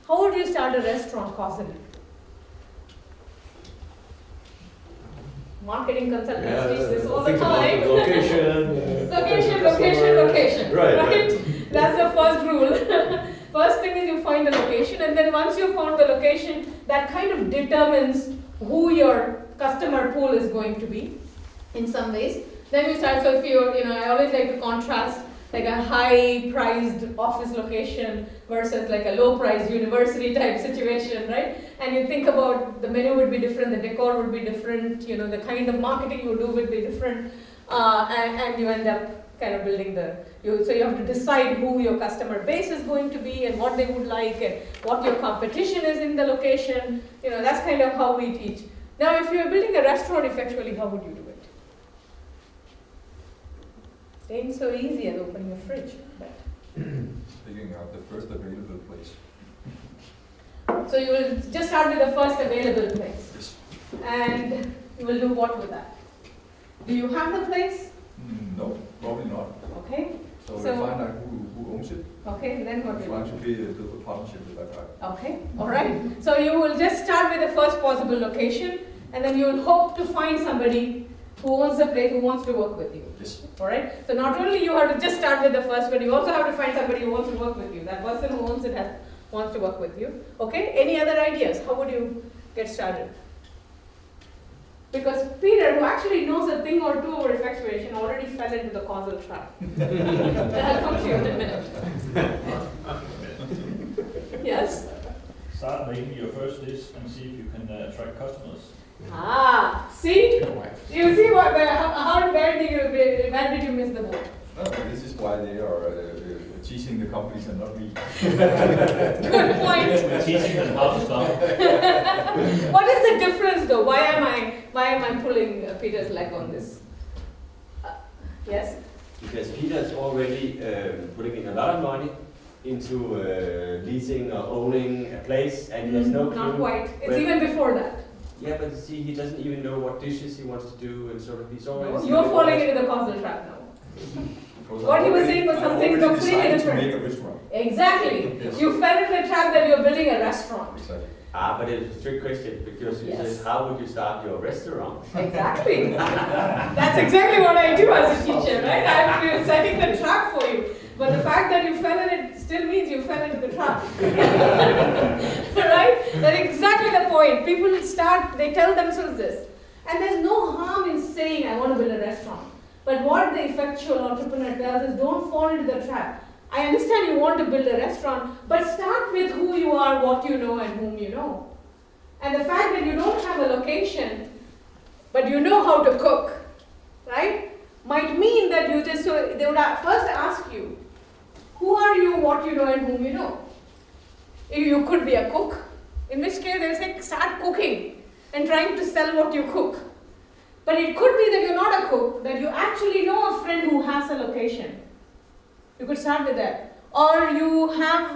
How would you start a restaurant causally? Marketing consultants teach this all the think about time. the location. Location. Right. That's the first rule. first thing is you find the location, and then once you found the location, that kind of determines who your customer pool is going to be in some ways. Then you start, so if I always like to contrast like a high-priced office location versus like a low-priced university type situation, right? And you think about the menu would be different, the decor would be different, the kind of marketing you do would be different, and you end up kind of building so you have to decide who your customer base is going to be and what they would like and what your competition is in the location. That's kind of how we teach. Now, if you're building a restaurant effectually, how would you do it? It ain't so easy as opening a fridge. But Figuring out the first available place. so you will just start with the first available place. Yes. And you will do what with that? Do you have the place? No, probably not. Okay. So So- we find out who owns it. Okay, then what do you Trying do? to build a partnership with that guy. Okay, alright. So you will just start with the first possible location, and then you will hope to find somebody who owns the place, who wants to work with you. Yes. Alright? So not only you have to just start with the first, but you also have to find somebody who wants to work with you. That person who owns it wants to work with you. Okay? Any other ideas? How would you get started? Because Peter, who actually knows a thing or two over effectuation, already fell into the causal trap. I'll come to you in a minute. Yes? Start making your first list and see if you can attract customers. See? Your wife. You see where did you miss the boat? This is why they are teaching the companies and not me. Good point. We're teaching them how to start. What is the difference though? Why am I pulling Peter's leg on this? Yes? Because Peter's already putting in a lot of money into leasing or owning a place, and he has no clue. Not quite. It's even before that. Yeah, but see, he doesn't even know what dishes he wants to do, and sort of he's already. No, you're falling into the causal trap now. Because What I he was already- saying was I something already completely decided different. to make a restaurant. Exactly. Yes. You fell into the trap that you're building a restaurant. Exactly. But it's a trick question because he Yes. says, how would you start your restaurant? Exactly. That's exactly what I do as a teacher, right? I'm setting the trap for you. But the fact that you fell in it still means you fell into the trap. Right? That's exactly the point. People they tell themselves this. And there's no harm in saying, I want to build a restaurant. But what the effectual entrepreneur tells is, don't fall into the trap. I understand you want to build a restaurant, but start with who you are, what you know, and whom you know. And the fact that you don't have a location, but you know how to cook, right, might mean that they would first ask you, who are you, what you know, and whom you know. You could be a cook, in which case they'll say, start cooking and trying to sell what you cook. But it could be that you're not a cook, that you actually know a friend who has a location. You could start with that. Or you have,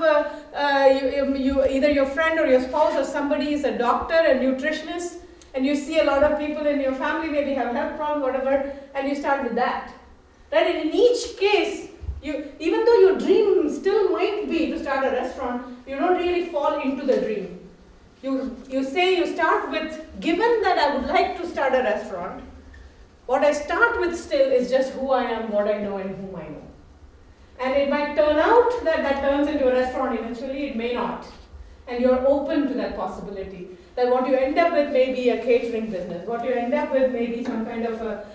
either your friend or your spouse or somebody is a doctor, a nutritionist, and you see a lot of people in your family maybe have health problems, whatever, and you start with that. Right? And in each case, even though your dream still might be to start a restaurant, you don't really fall into the dream. You say you start with, given that I would like to start a restaurant, what I start with still is just who I am, what I know, and whom I know. And it might turn out that turns into a restaurant eventually, it may not. And you're open to that possibility. That what you end up with may be a catering business, what you end up with may be some kind of a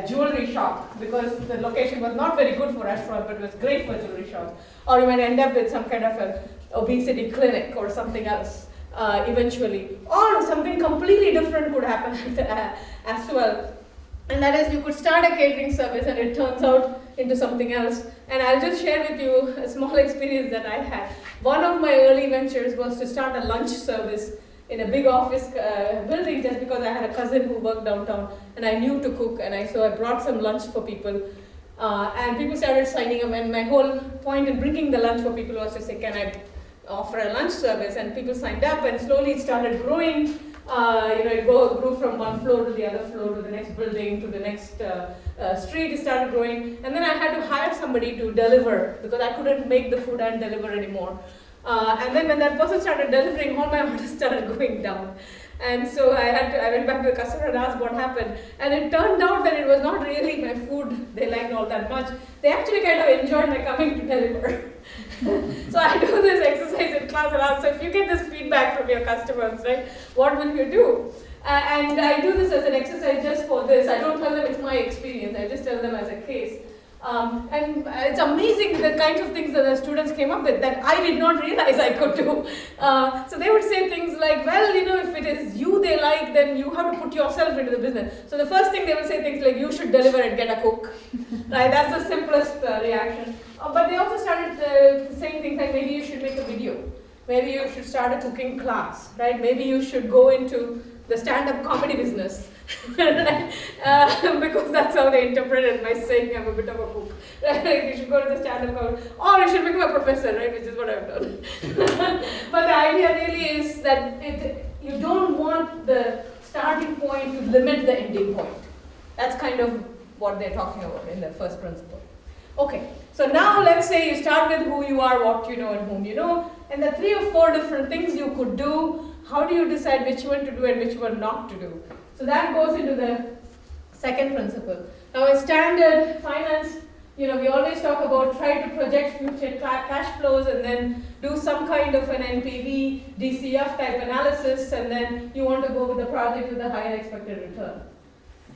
jewelry shop, because the location was not very good for restaurant, but it was great for jewelry shops. Or you might end up with some kind of an obesity clinic or something else eventually. Or something completely different could happen as well. And that is, you could start a catering service and it turns out into something else. And I'll just share with you a small experience that I had. One of my early ventures was to start a lunch service in a big office building, just because I had a cousin who worked downtown and I knew to cook, and so I brought some lunch for people. And people started signing up, and my whole point in bringing the lunch for people was to say, can I offer a lunch service? And people signed up, and slowly it started growing. It grew from one floor to the other floor to the next building to the next street. It started growing, and then I had to hire somebody to deliver because I couldn't make the food and deliver anymore. And then when that person started delivering, all my orders started going down. And so I went back to the customer and asked what happened. And it turned out that it was not really my food they liked all that much. They actually kind of enjoyed my coming to deliver. So I do this exercise in class and ask, so if you get this feedback from your customers, right, what will you do? And I do this as an exercise just for this. I don't tell them it's my experience, I just tell them as a case. And it's amazing the kinds of things that the students came up with that I did not realize I could do. So they would say things like, well, you know, if it is you they like, then you have to put yourself into the business. So the first thing they would say things like, you should deliver and get a cook. Right? That's the simplest reaction. But they also started saying things like, maybe you should make a video. Maybe you should start a cooking class. Right? Maybe you should go into the stand-up comedy business. Because that's how they interpreted my saying I'm a bit of a cook. Right? You should go to the stand-up comedy, or you should become a professor, right? Which is what I've done. But the idea really is that you don't want the starting point to limit the ending point. That's kind of what they're talking about in the first principle. Okay, so now let's say you start with who you are, what you know, and whom you know, and the 3 or 4 different things you could do. How do you decide which one to do and which one not to do? So that goes into the second principle. Now in standard finance, you know, we always talk about try to project future cash flows and then do some kind of an NPV, DCF type analysis, and then you want to go with the project with a higher expected return.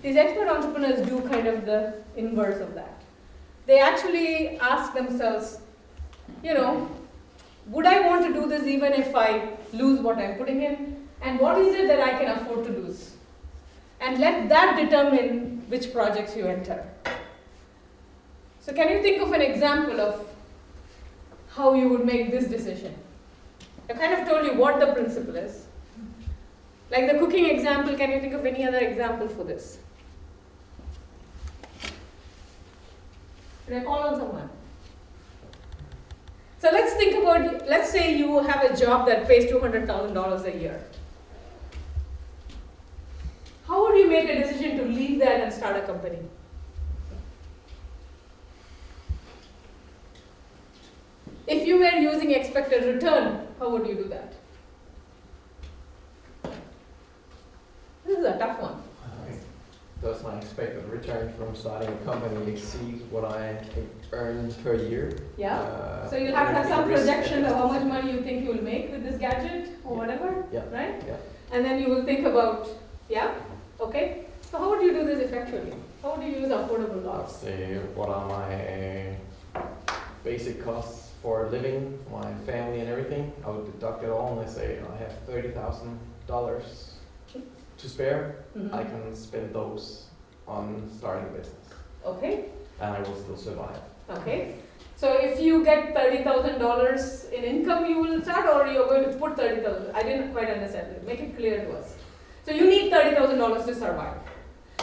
These expert entrepreneurs do kind of the inverse of that. They actually ask themselves, you know, would I want to do this even if I lose what I'm putting in? And what is it that I can afford to lose? And let that determine which projects you enter. So can you think of an example of how you would make this decision? I kind of told you what the principle is. Like the cooking example, can you think of any other example for this? Can I call on someone? So let's think about, let's say you have a job that pays $200,000 a year. How would you make a decision to leave that and start a company? If you were using expected return, how would you do that? This is a tough one. Does my expected return from starting a company exceed what I earn per year? Yeah. So you'll have to have some projection of how much money you think you'll make with this gadget or whatever, right? Yeah. And then you will think about, okay. So how would you do this effectually? How would you use affordable loss? Let's say, what are my basic costs for living, my family and everything? I would deduct it all and I say I have $30,000 to spare. I can spend those on starting a business. Okay. And I will still survive. Okay. So if you get $30,000 in income, you will start, or you're going to put $30,000? I didn't quite understand it. Make it clear to us. So you need $30,000 to survive.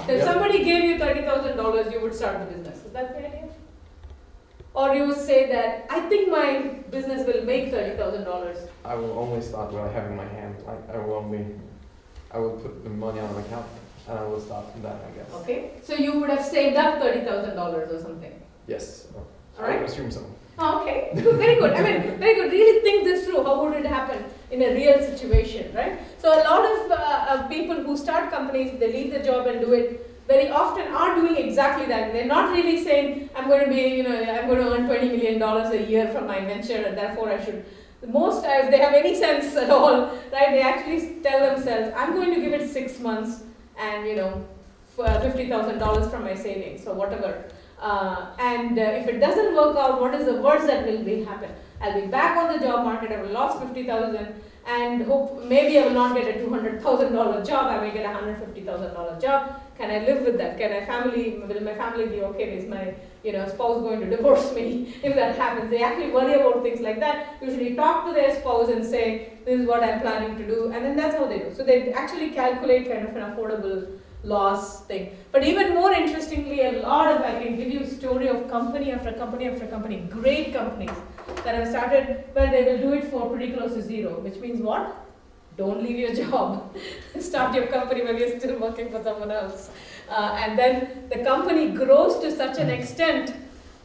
So if somebody gave you $30,000, you would start the business. Is that the idea? Or you say that, I think my business will make $30,000. I will only start what I have in my hand. Like I will put the money on an account and I will start from that, I guess. Okay. So you would have saved up $30,000 or something. Yes. All right. I would assume so. Oh, okay. Very good. I mean, very good. Really think this through. How would it happen in a real situation, right? So a lot of people who start companies, they leave the job and do it, very often are doing exactly that. They're not really saying, I'm going to be, I'm going to earn $20 million a year from my venture and therefore I should. Most, if they have any sense at all, right, they actually tell themselves, I'm going to give it 6 months and, $50,000 from my savings or whatever. And if it doesn't work out, what is the worst that will happen? I'll be back on the job market, I will lost 50,000 and hope maybe I will not get a $200,000 job, I may get a $150,000 job. Can I live with that? Will my family be okay? Is my spouse going to divorce me if that happens? They actually worry about things like that. Usually talk to their spouse and say, this is what I'm planning to do, and then that's how they do. So they actually calculate kind of an affordable loss thing. But even more interestingly, I can give you a story of company after company after company, great companies that have started where they will do it for pretty close to zero, which means what? Don't leave your job. Start your company when you're still working for someone else. And then the company grows to such an extent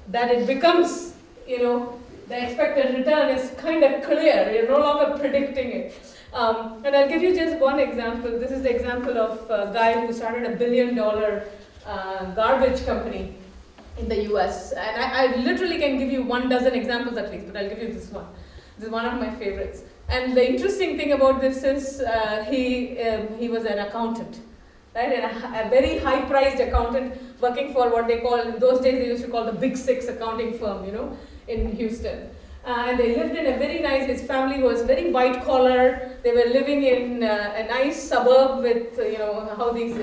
that it becomes, the expected return is kind of clear. You're no longer predicting it. And I'll give you just one example. This is the example of a guy who started $1 billion garbage company. in the US. And I literally can give you 12 examples at least, but I'll give you this one. This is one of my favorites. And the interesting thing about this is he was an accountant, right? And a very high-priced accountant working for what they call, in those days they used to call the Big Six accounting firm, you know, in Houston. And they lived in a very nice, his family was very white collar. They were living in a nice suburb with, you know, how these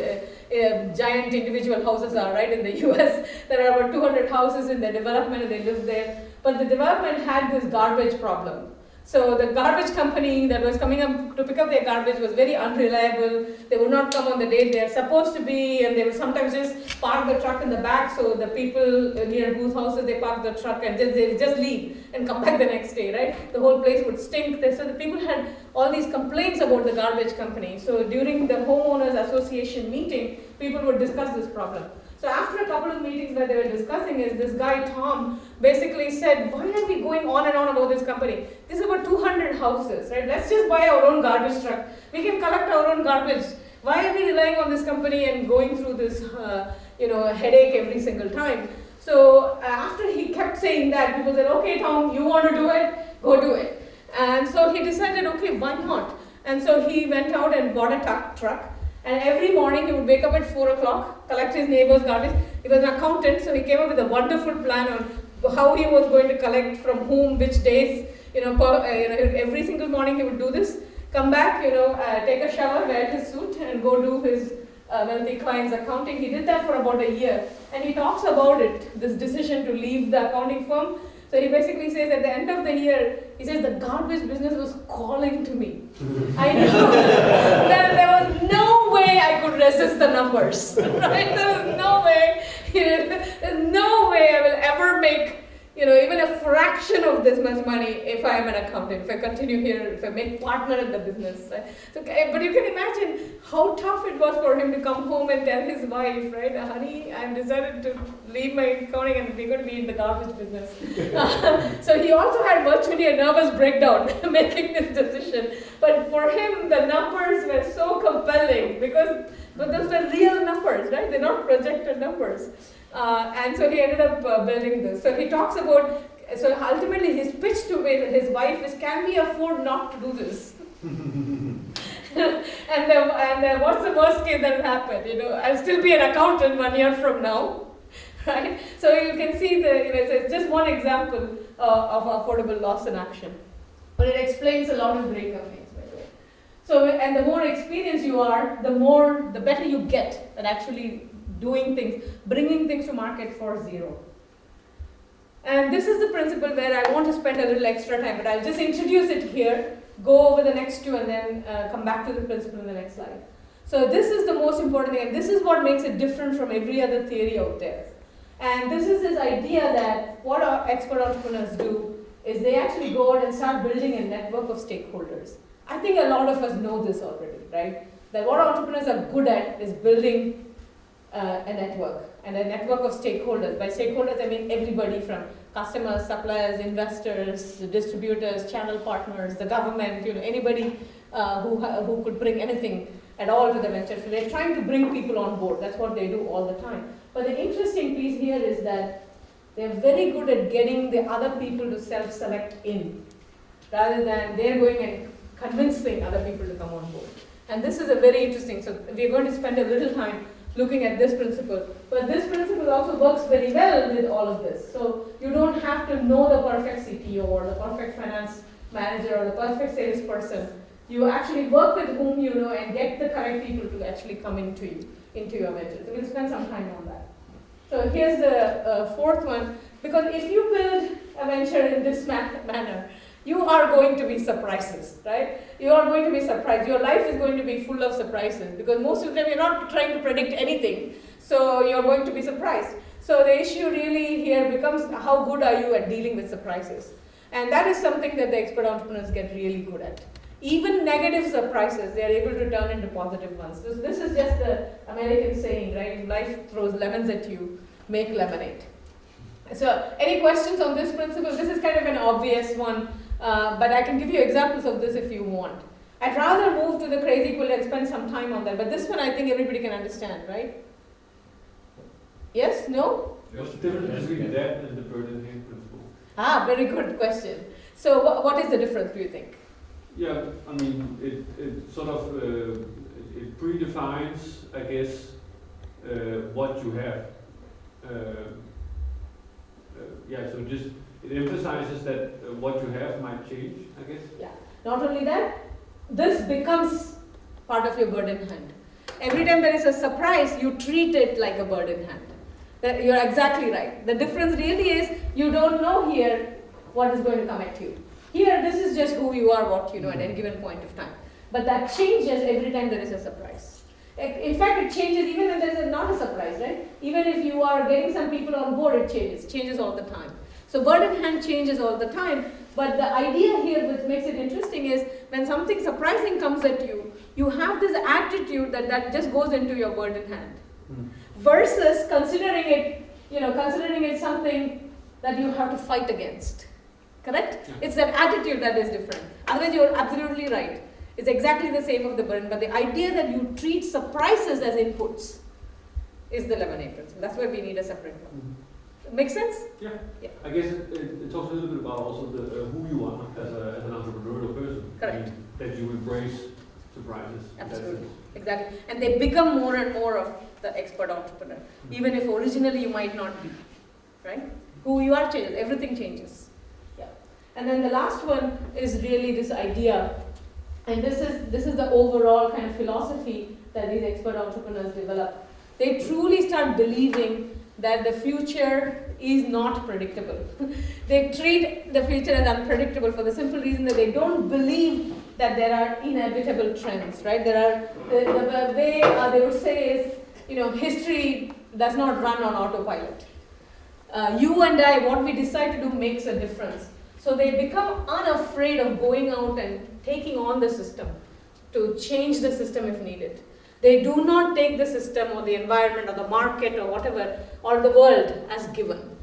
giant individual houses are, right, in the US. There are about 200 houses in the development and they lived there. But the development had this garbage problem. So the garbage company that was coming up to pick up their garbage was very unreliable. They would not come on the date they're supposed to be, and they would sometimes just park the truck in the back. So the people near whose houses they park the truck and they just leave and come back the next day, right? The whole place would stink. So the people had all these complaints about the garbage company. So during the homeowners association meeting, people would discuss this problem. So after a couple of meetings where they were discussing is this guy, Tom, basically said, why are we going on and on about this company? This is about 200 houses, right? Let's just buy our own garbage truck. We can collect our own garbage. Why are we relying on this company and going through this, headache every single time? So after he kept saying that, people said, okay, Tom, you want to do it? Go do it. And so he decided, okay, why not? And so he went out and bought a truck. And every morning he would wake up at 4 o'clock, collect his neighbor's garbage. He was an accountant, so he came up with a wonderful plan on how he was going to collect from whom, which days. Every single morning he would do this. Come back, take a shower, wear his suit, and go do his wealthy client's accounting. He did that for about a year, and he talks about it, this decision to leave the accounting firm. So he basically says at the end of the year, he says the garbage business was calling to me. I know that there was no way I could resist the numbers. Right? There was no way. There's no way I will ever make, even a fraction of this much money if I am an accountant, if I continue here, if I make partner in the business. Right? So, but you can imagine how tough it was for him to come home and tell his wife, right, honey, I've decided to leave my accounting and we're going to be in the garbage business. So he also had virtually a nervous breakdown making this decision. But for him, the numbers were so compelling because those were real numbers, right? They're not projected numbers. And so he ended up building this. So he talks about, so ultimately his pitch to his wife is, can we afford not to do this? and what's the worst case that will happen? I'll still be an accountant 1 year from now. Right? So you can see it's just one example of affordable loss in action. But it explains a lot of great companies, by the way. So, and the more experienced you are, the better you get at actually doing things, bringing things to market for zero. And this is the principle where I want to spend a little extra time, but I'll just introduce it here, go over the next two, and then come back to the principle in the next slide. So this is the most important thing, and this is what makes it different from every other theory out there. And this is this idea that what our expert entrepreneurs do is they actually go out and start building a network of stakeholders. I think a lot of us know this already, right? That what entrepreneurs are good at is building a network, and a network of stakeholders. By stakeholders, I mean everybody from customers, suppliers, investors, distributors, channel partners, the government, anybody who could bring anything at all to the venture. So they're trying to bring people on board. That's what they do all the time. But the interesting piece here is that they're very good at getting the other people to self-select in, rather than they're going and convincing other people to come on board. And this is a very interesting, so we're going to spend a little time looking at this principle. But this principle also works very well with all of this. So you don't have to know the perfect CTO or the perfect finance manager or the perfect salesperson. You actually work with whom you know and get the correct people to actually come into your venture. So we'll spend some time on that. So here's the fourth one. Because if you build a venture in this manner, you are going to be surprises, right? You are going to be surprised. Your life is going to be full of surprises because most of the time you're not trying to predict anything. So you're going to be surprised. So the issue really here becomes how good are you at dealing with surprises? And that is something that the expert entrepreneurs get really good at. Even negative surprises, they are able to turn into positive ones. So this is just the American saying, right? If life throws lemons at you, make lemonade. So any questions on this principle? This is kind of an obvious one. But I can give you examples of this if you want. I'd rather move to the crazy quilt and spend some time on that, but this one I think everybody can understand, right? Yes? No? What's the difference between that and the Berlin Hand principle? Ah, very good question. So what is the difference, do you think? Yeah, I mean, it sort of it predefines, I guess, what you have. Yeah, so just it emphasizes that what you have might change, I guess. Yeah. Not only that, this becomes part of your bird in hand. Every time there is a surprise, you treat it like a bird in hand. You're exactly right. The difference really is you don't know here what is going to come at you. Here, this is just who you are, what you know at any given point of time. But that changes every time there is a surprise. In fact, it changes even when there is not a surprise, right? Even if you are getting some people on board, it changes all the time. So bird in hand changes all the time. But the idea here which makes it interesting is when something surprising comes at you, you have this attitude that just goes into your bird in hand. Versus considering it something that you have to fight against. Correct? It's that attitude that is different. Otherwise, you're absolutely right. It's exactly the same of the burden, but the idea that you treat surprises as inputs is the 11A principle. That's why we need a separate one. Make sense? Yeah. I guess it talks a little bit about also the who you are as an entrepreneurial person. Correct. I mean, that you embrace surprises. Absolutely. Exactly. And they become more and more of the expert entrepreneur, even if originally you might not be. Right? Who you are changes. Everything changes. Yeah. And then the last one is really this idea, and this is the overall kind of philosophy that these expert entrepreneurs develop. They truly start believing that the future is not predictable. They treat the future as unpredictable for the simple reason that they don't believe that there are inevitable trends, right? There are, the way they would say is, history does not run on autopilot. You and I, what we decide to do makes a difference. So they become unafraid of going out and taking on the system to change the system if needed. They do not take the system or the environment or the market or whatever, or the world as given.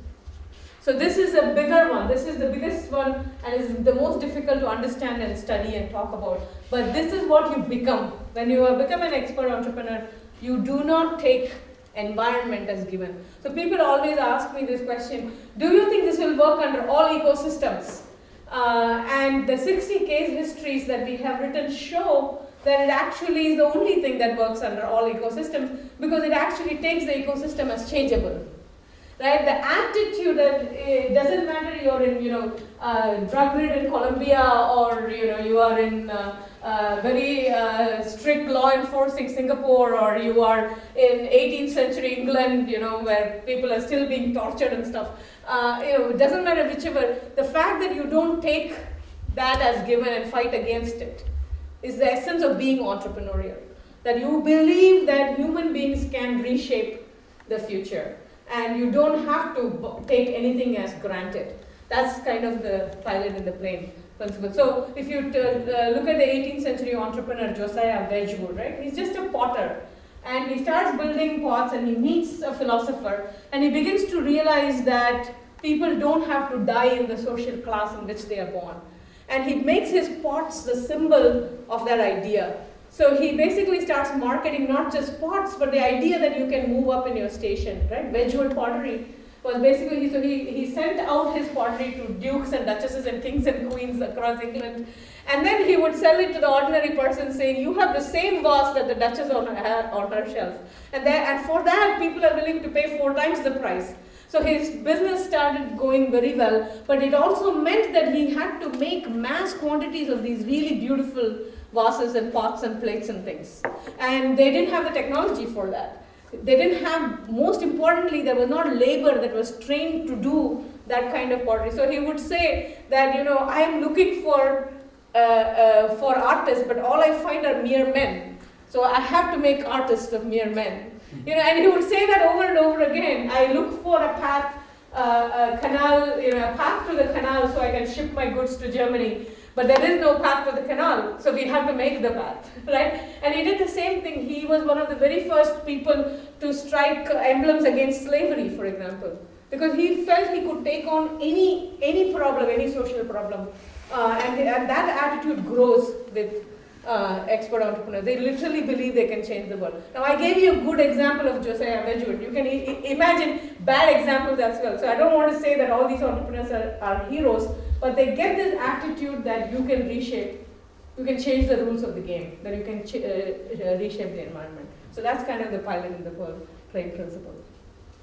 So this is a bigger one. This is the biggest one and is the most difficult to understand and study and talk about. But this is what you become. When you become an expert entrepreneur, you do not take environment as given. So people always ask me this question, do you think this will work under all ecosystems? And the 60 case histories that we have written show that it actually is the only thing that works under all ecosystems because it actually takes the ecosystem as changeable. Right? The attitude that it doesn't matter you're in drug rid in Colombia or you are in very strict law enforcing Singapore or you are in 18th century England where people are still being tortured and stuff. It doesn't matter whichever. The fact that you don't take that as given and fight against it is the essence of being entrepreneurial. That you believe that human beings can reshape the future and you don't have to take anything as granted. That's kind of the pilot in the plane principle. So if you look at the 18th century entrepreneur Josiah Wedgwood, right? He's just a potter and he starts building pots and he meets a philosopher and he begins to realize that people don't have to die in the social class in which they are born. And he makes his pots the symbol of that idea. So he basically starts marketing not just pots, but the idea that you can move up in your station, right? Wedgwood pottery was basically, so he sent out his pottery to dukes and duchesses and kings and queens across England. And then he would sell it to the ordinary person saying, you have the same vase that the duchess on her shelf. And for that, people are willing to pay 4 times the price. So his business started going very well, but it also meant that he had to make mass quantities of these really beautiful vases and pots and plates and things. And they didn't have the technology for that. They didn't have, most importantly, there was not labor that was trained to do that kind of pottery. So he would say that, I am looking for artists, but all I find are mere men. So I have to make artists of mere men. And he would say that over and over again. I look for a path, a canal, a path to the canal so I can ship my goods to Germany. But there is no path to the canal, so we have to make the path, right? And he did the same thing. He was one of the very first people to strike emblems against slavery, for example, because he felt he could take on any problem, any social problem. And that attitude grows with expert entrepreneurs. They literally believe they can change the world. Now, I gave you a good example of Josiah Wedgwood. You can imagine bad examples as well. So I don't want to say that all these entrepreneurs are heroes, but they get this attitude that you can reshape, you can change the rules of the game, that you can reshape the environment. So that's kind of the pilot in the pearl trade principle.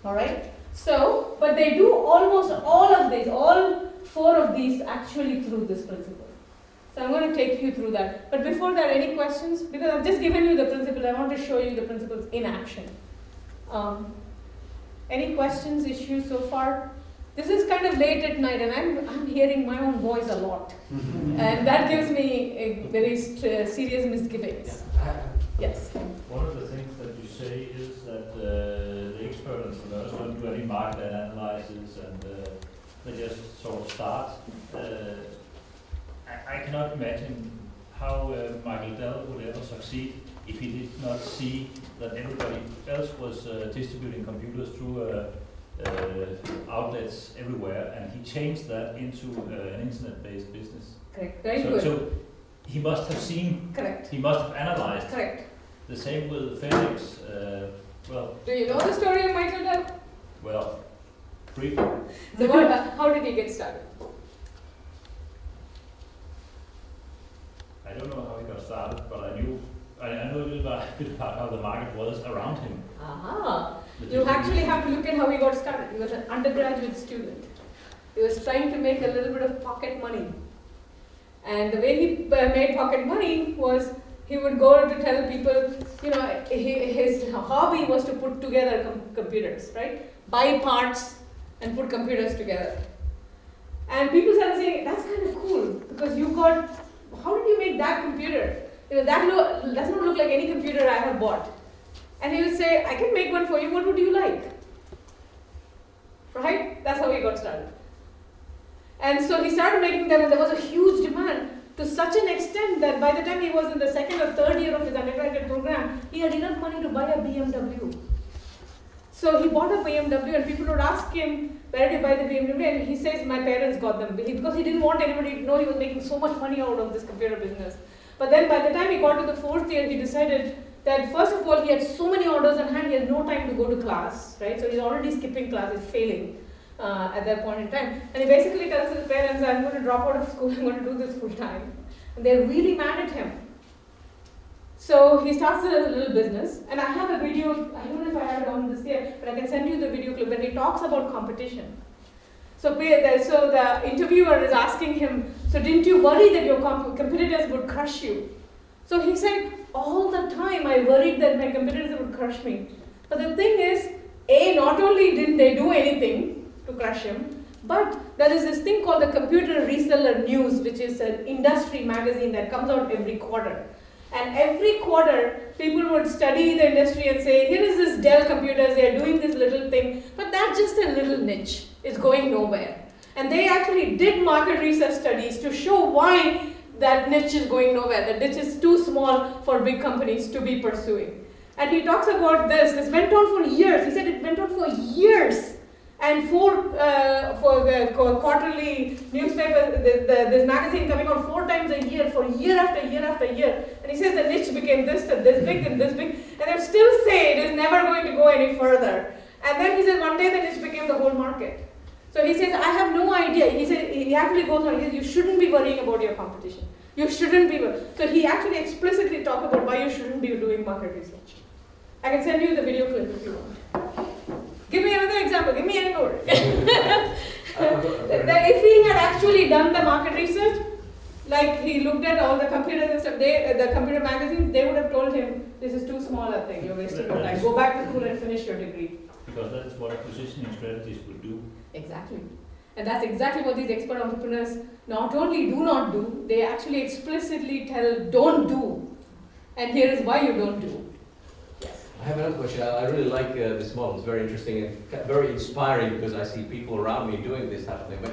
All right? So, but they do almost all of these, all 4 of these actually through this principle. So I'm going to take you through that. But before that, any questions? Because I've just given you the principles, I want to show you the principles in action. Any questions, issues so far? This is kind of late at night, and I'm hearing my own voice a lot. And that gives me a very serious misgivings. Yes? One of the things that you say is that the expert entrepreneurs don't do any market analysis and they just sort of start. I cannot imagine how Michael Dell would ever succeed if he did not see that everybody else was distributing computers through outlets everywhere, and he changed that into an internet-based business. Correct. Very good. So he must have seen. Correct. He must have analyzed. Correct. The same with Felix. Well. Do you know the story of Michael Dell? Well, briefly. So how did he get started? I don't know how he got started, but I know a little bit about how the market was around him. Aha. You actually have to look at how he got started. He was an undergraduate student. He was trying to make a little bit of pocket money. And the way he made pocket money was he would go to tell people, his hobby was to put together computers, right? Buy parts and put computers together. And people started saying, that's kind of cool, because how did you make that computer? That does not look like any computer I have bought. And he would say, I can make one for you, what would you like? Right? That's how he got started. And so he started making them, and there was a huge demand, to such an extent that by the time he was in the 2nd or 3rd year of his undergraduate program, he had enough money to buy a BMW. So he bought a BMW, and people would ask him, where did you buy the BMW? And he says, my parents got them, because he didn't want anybody to know he was making so much money out of this computer business. But then by the time he got to the 4th year, he decided that first of all, he had so many orders on hand, he had no time to go to class, right? So he's already skipping class, he's failing at that point in time. And he basically tells his parents, I'm going to drop out of school, I'm going to do this full time. And they're really mad at him. So he starts a little business, and I have a video, I don't know if I have it on this here, but I can send you the video clip, and he talks about competition. So the interviewer is asking him, so didn't you worry that your competitors would crush you? So he said, all the time I worried that my competitors would crush me. But the thing is, not only didn't they do anything to crush him, but there is this thing called the Computer Reseller News, which is an industry magazine that comes out every quarter. And every quarter, people would study the industry and say, here is this Dell computers, they are doing this little thing, but that's just a little niche. It's going nowhere. And they actually did market research studies to show why that niche is going nowhere. The niche is too small for big companies to be pursuing. And he talks about this. This went on for years. He said it went on for years. And for the quarterly newspaper, this magazine coming out 4 times a year for year after year after year. And he says the niche became this and this big and this big. And they still say it is never going to go any further. And then he says one day the niche became the whole market. So he says, I have no idea. He said, he actually goes on, he says, you shouldn't be worrying about your competition. You shouldn't be worrying. So he actually explicitly talks about why you shouldn't be doing market research. I can send you the video clip if you want. Give me another example. Give me any more. If he had actually done the market research, like he looked at all the computers and stuff, the computer magazines, they would have told him, this is too small a thing, you're wasting your time. Go back to school and finish your degree. Because that's what positioning strategies would do. Exactly. And that's exactly what these expert entrepreneurs not only do not do, they actually explicitly tell, don't do. And here is why you don't do. I have another question. I really like this model. It's very interesting and very inspiring because I see people around me doing this type of thing. But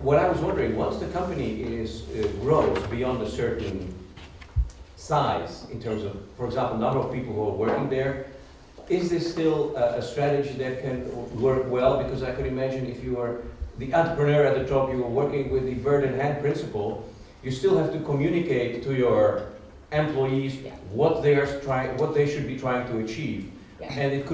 what I was wondering, once the company grows beyond a certain size in terms of, for example, number of people who are working there, is this still a strategy that can work well? Because I could imagine if you are the entrepreneur at the top, you are working with the bird in hand principle. you still have to communicate to your employees what they should be trying to achieve. Yeah. And it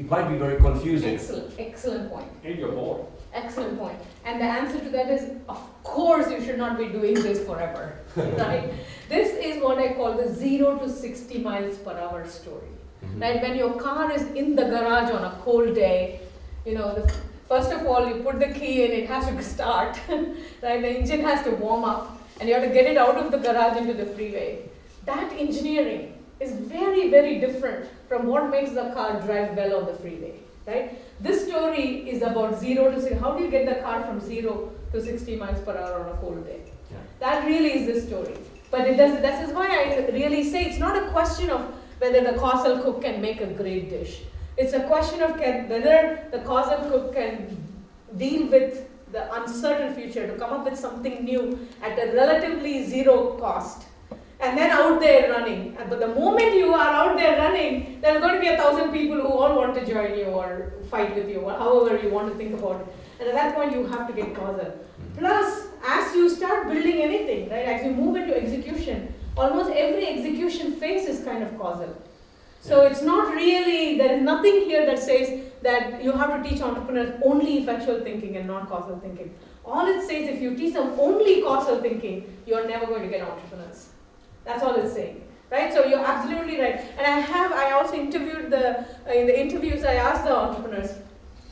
might be very confusing. Excellent point. And your board. Excellent point. And the answer to that is, of course, you should not be doing this forever, right? This is what I call the 0 to 60 miles per hour story, right? When your car is in the garage on a cold day, first of all, you put the key in, it has to start, right? The engine has to warm up, and you have to get it out of the garage into the freeway. That engineering is very, very different from what makes the car drive well on the freeway, right? This story is about 0 to 60. How do you get the car from 0 to 60 miles per hour on a cold day? Yeah. That really is the story. But that is why I really say it's not a question of whether the causal cook can make a great dish. It's a question of whether the causal cook can deal with the uncertain future, to come up with something new at a relatively zero cost, and then out there running. But the moment you are out there running, there are going to be 1,000 people who all want to join you or fight with you, or however you want to think about it. And at that point, you have to get causal. Plus, as you start building anything, right, as you move into execution, almost every execution phase is kind of causal. So it's not really, there is nothing here that says that you have to teach entrepreneurs only effectual thinking and not causal thinking. All it says, if you teach them only causal thinking, you're never going to get entrepreneurs. That's all it's saying, right? So you're absolutely right. And I also interviewed in the interviews, I asked the entrepreneurs,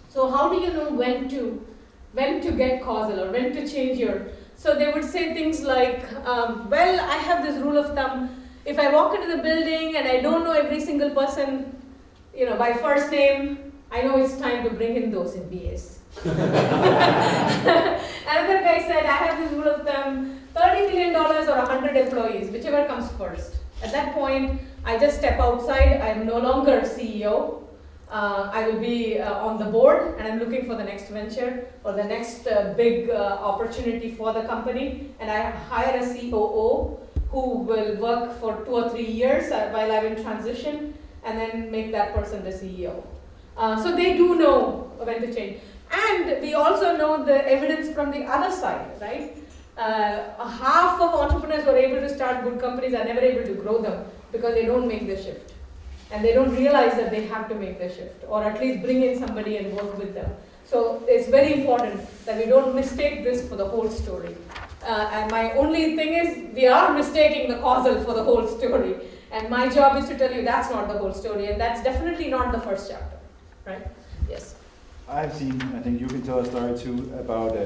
so how do you know when to get causal or when to change so they would say things like, well, I have this rule of thumb. If I walk into the building and I don't know every single person, by first name, I know it's time to bring in those MBAs. Another guy said, I have this rule of thumb, $30 million or 100 employees, whichever comes first. At that point, I just step outside. I'm no longer CEO. I will be on the board, and I'm looking for the next venture or the next big opportunity for the company. And I hire a COO who will work for 2 or 3 years while I'm in transition, and then make that person the CEO. So they do know when to change. And we also know the evidence from the other side, right? Half of entrepreneurs who are able to start good companies are never able to grow them because they don't make the shift. And they don't realize that they have to make the shift, or at least bring in somebody and work with them. So it's very important that we don't mistake this for the whole story. And my only thing is, we are mistaking the causal for the whole story. And my job is to tell you that's not the whole story, and that's definitely not the first chapter, right? Yes. I've seen, I think you can tell a story too, about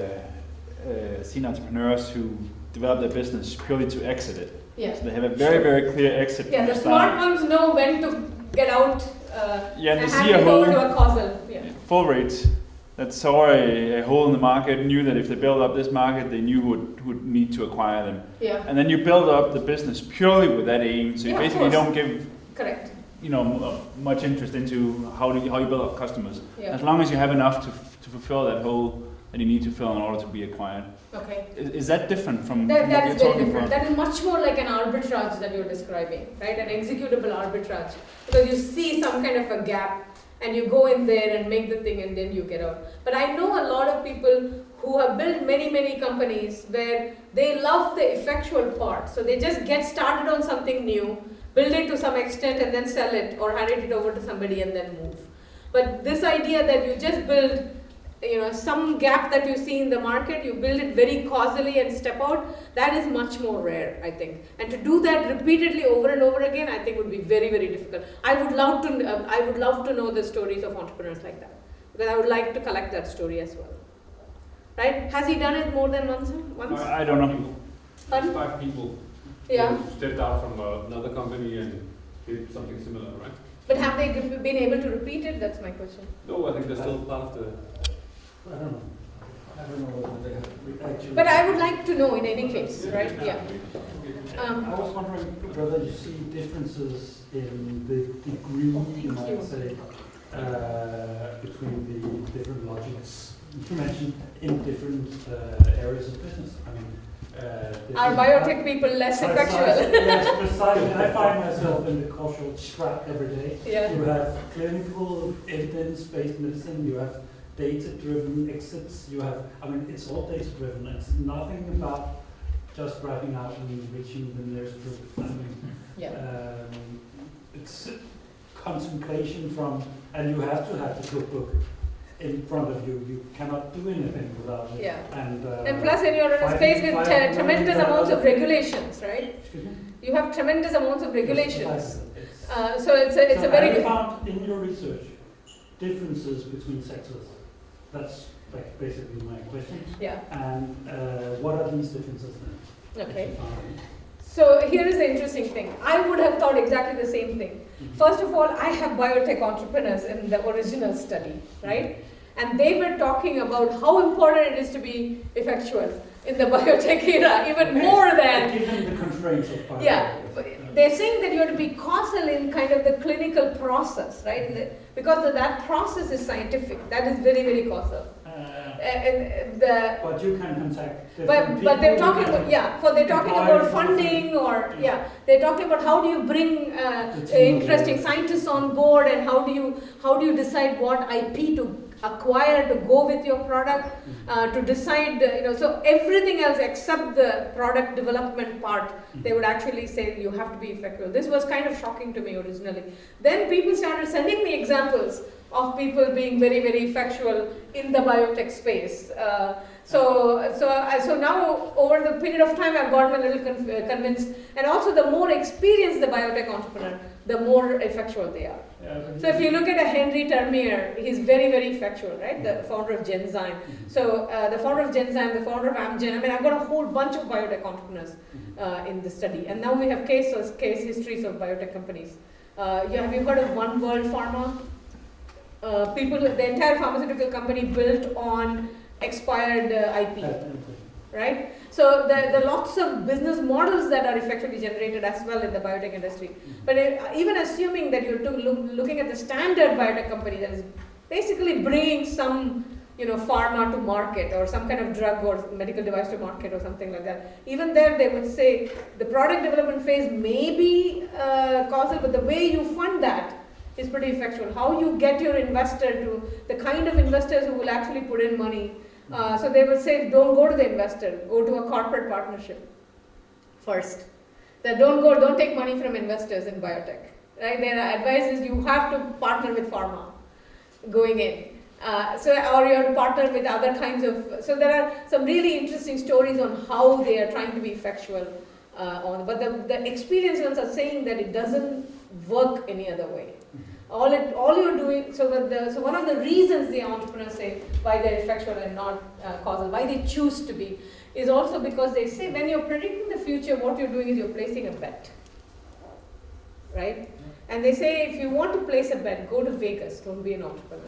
seen entrepreneurs who develop their business purely to exit it. Yeah. So they have a very, very clear exit. Yeah, the smart ones know when to get out and they and see hand it over to a causal. Yeah. Full rates that saw a hole in the market, knew that if they build up this market, they knew who would need to acquire them. Yeah. And then you build up the business purely with that aim. So you basically don't give correct. Much interest into how you build up customers. Yeah. As long as you have enough to fulfill that hole that you need to fill in order to be acquired. Okay. Is that different from that what is you're very talking different. about? That is much more like an arbitrage that you're describing, right? An executable arbitrage. Because you see some kind of a gap and you go in there and make the thing and then you get out. But I know a lot of people who have built many, many companies where they love the effectual part. So they just get started on something new, build it to some extent and then sell it or hand it over to somebody and then move. But this idea that you just build some gap that you see in the market, you build it very causally and step out, that is much more rare, I think. And to do that repeatedly over and over again, I think would be very, very difficult. I would love to know the stories of entrepreneurs like that, because I would like to collect that story as well. Right? Has he done it more than once? I don't know. 5 people Yeah. who stepped out from another company and did something similar, right? But have they been able to repeat it? That's my question. No, I think they're still part of the... I don't know. I don't know whether they have actually... But I would like to know in any case, right? Yeah. I was wondering whether you see differences in the degree, you might say, between the different logics you mentioned in different areas of business. I mean, are biotech people less effectual? Yes, precisely. And I find myself in the cultural trap every day. Yeah. You have clinical evidence-based medicine, you have data-driven exits, you have, it's all data-driven. It's nothing about just wrapping out and reaching the nearest truth. I mean, Yeah. it's contemplation from, and you have to have the cookbook in front of you. You cannot do anything without it. Yeah. And plus, when you're in a space with tremendous amounts of regulations, right? Excuse me? You have tremendous amounts of regulations. Yes, So it's a very have you good. found in your research differences between sectors? That's like basically my question. Yeah. And what are these differences then? Okay. So here is the interesting thing. I would have thought exactly the same thing. First of all, I have biotech entrepreneurs in the original study, right? And they were talking about how important it is to be effectual in the biotech era, even more than... Given the constraints of biotech. Yeah, they're saying that you have to be causal in kind of the clinical process, right? Because that process is scientific. That is very, very causal. But you can contact different people. But they're talking about, they're talking about funding or, they're talking about how do you bring interesting scientists on board, and how do you decide what IP to acquire to go with your product, to decide, so everything else except the product development part, they would actually say you have to be effective. This was kind of shocking to me originally. Then people started sending me examples of people being very, very effectual in the biotech space. So now, over the period of time, I've gotten a little convinced, and also the more experienced the biotech entrepreneur, the more effectual they are. So if you look at a Henry Termier, he's very, very effectual, right? The founder of Genzyme. So the founder of Genzyme, the founder of Amgen. I mean, I've got a whole bunch of biotech entrepreneurs in the study, and now we have case histories of biotech companies. Have you heard of One World Pharma? The entire pharmaceutical company built on expired IP, right? So there are lots of business models that are effectively generated as well in the biotech industry. But even assuming that you're looking at the standard biotech company that is basically bringing some pharma to market, or some kind of drug or medical device to market or something like that, even there they would say the product development phase may be causal, but the way you fund that is pretty effectual. How you get your investor to the kind of investors who will actually put in money. So they will say, don't go to the investor, go to a corporate partnership first. Don't take money from investors in biotech. Right? Their advice is you have to partner with pharma going in. Or you have to partner with other kinds of. So there are some really interesting stories on how they are trying to be effectual but the experienced ones are saying that it doesn't work any other way. All you're doing, so one of the reasons the entrepreneurs say why they're effectual and not causal, why they choose to be, is also because they say when you're predicting the future, what you're doing is you're placing a bet, right? And they say if you want to place a bet, go to Vegas, don't be an entrepreneur.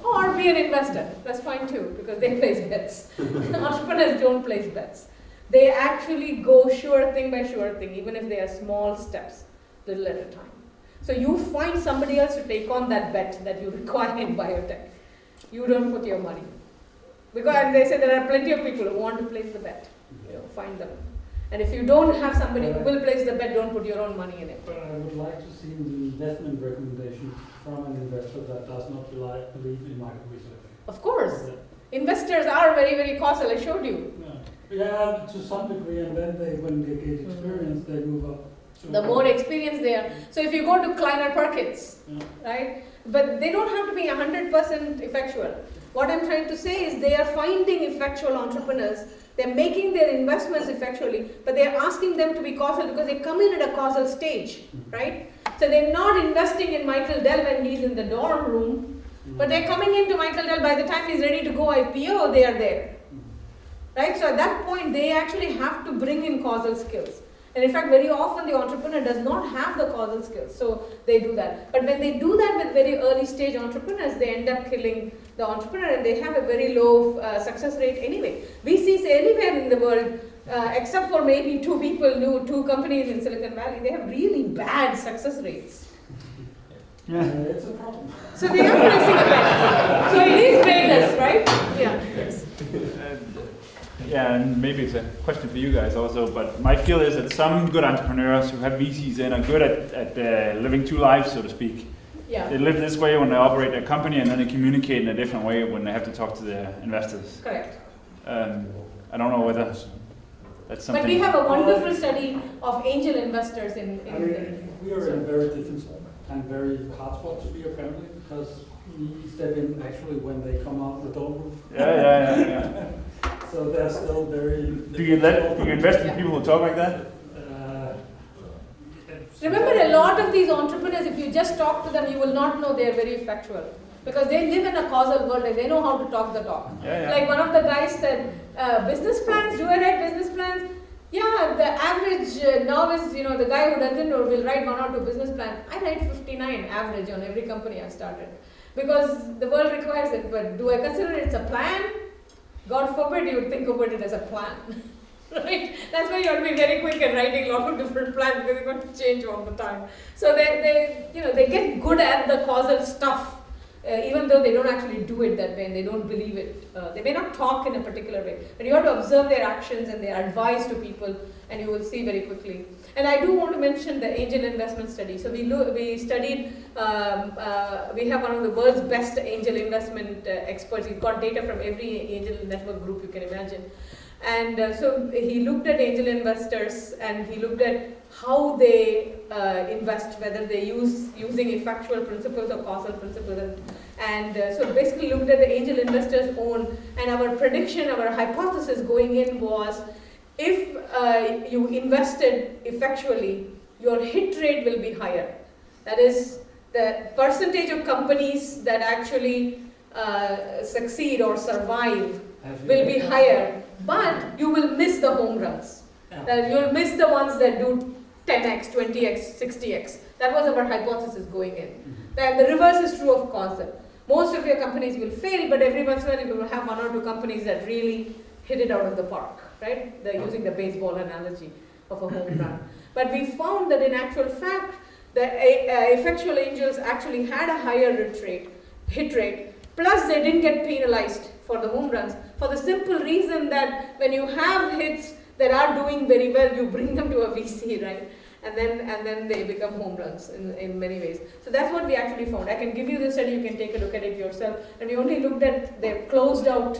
Or be an investor, that's fine too, because they place bets. Entrepreneurs don't place bets. They actually go sure thing by sure thing, even if they are small steps, little at a time. So you find somebody else to take on that bet that you require in biotech. You don't put your money. And they say there are plenty of people who want to place the bet. Find them. And if you don't have somebody who will place the bet, don't put your own money in it. But I would like to see an investment recommendation from an investor that does not believe in market research. Of course. Investors are very, very cautious, I showed you. Yeah, to some degree, and then when they get experience, they move up. The more experienced they are. So if you go to Kleiner Perkins, right? But they don't have to be 100% effectual. What I'm trying to say is they are finding effectual entrepreneurs. They're making their investments effectually, but they're asking them to be causal because they come in at a causal stage, right? So they're not investing in Michael Dell when he's in the dorm room, but they're coming into Michael Dell by the time he's ready to go IPO, they are there. Right? So at that point, they actually have to bring in causal skills. And in fact, very often the entrepreneur does not have the causal skills, so they do that. But when they do that with very early stage entrepreneurs, they end up killing the entrepreneur, and they have a very low success rate anyway. VCs anywhere in the world, except for maybe two companies in Silicon Valley, they have really bad success rates. Yeah, it's a problem. So they are placing a bet. So it is Vegas, right? Yeah. Yes. Yeah, and maybe it's a question for you guys also, but my feel is that some good entrepreneurs who have VCs in are good at living two lives, so to speak. Yeah. They live this way when they operate their company, and then they communicate in a different way when they have to talk to their investors. Correct. I don't know whether that's something. But we have a wonderful study of angel investors in I mean, we are in a very different and very hard spot to be apparently, because we step in actually when they come out the door. Yeah. So they're still very. Do you invest in people who talk like that? Remember, a lot of these entrepreneurs, if you just talk to them, you will not know they are very effectual. Because they live in a causal world and they know how to talk the talk. Like one of the guys said, business plans, do I write business plans? Yeah, the average novice, the guy who doesn't know will write 1 or 2 business plans. I write 59 average on every company I've started. Because the world requires it, but do I consider it a plan? God forbid you would think about it as a plan. Right? That's why you have to be very quick at writing a lot of different plans because you're going to change all the time. So they get good at the causal stuff, even though they don't actually do it that way and they don't believe it. They may not talk in a particular way, but you have to observe their actions and their advice to people, and you will see very quickly. And I do want to mention the angel investment study. So we studied, we have one of the world's best angel investment experts. He's got data from every angel network group you can imagine. And so he looked at angel investors and he looked at how they invest, whether they using effectual principles or causal principles. And so basically looked at the angel investors' own, and our prediction, our hypothesis going in was, if you invested effectually, your hit rate will be higher. That is, the percentage of companies that actually succeed or survive will be higher, but you will miss the home runs. You'll miss the ones that do 10x, 20x, 60x. That was our hypothesis going in. And the reverse is true of causal. Most of your companies will fail, but every once in a while you will have 1 or 2 companies that really hit it out of the park, right? They're using the baseball analogy of a home run. But we found that in actual fact, the effectual angels actually had a higher hit rate, plus they didn't get penalized for the home runs, for the simple reason that when you have hits that are doing very well, you bring them to a VC, right? And then they become home runs in many ways. So that's what we actually found. I can give you the study, you can take a look at it yourself. And we only looked at their closed out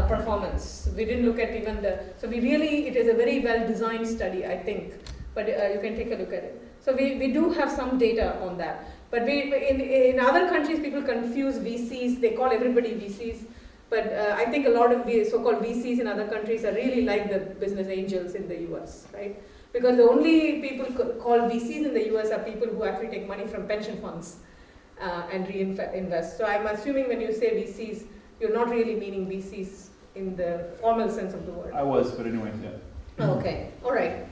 performance. We didn't look at even so it is a very well designed study, I think. But you can take a look at it. So we do have some data on that. But in other countries, people confuse VCs, they call everybody VCs. But I think a lot of the so-called VCs in other countries are really like the business angels in the US, right? Because the only people called VCs in the US are people who actually take money from pension funds and reinvest. So I'm assuming when you say VCs, you're not really meaning VCs in the formal sense of the word. I was, but anyway, yeah. Okay, all right.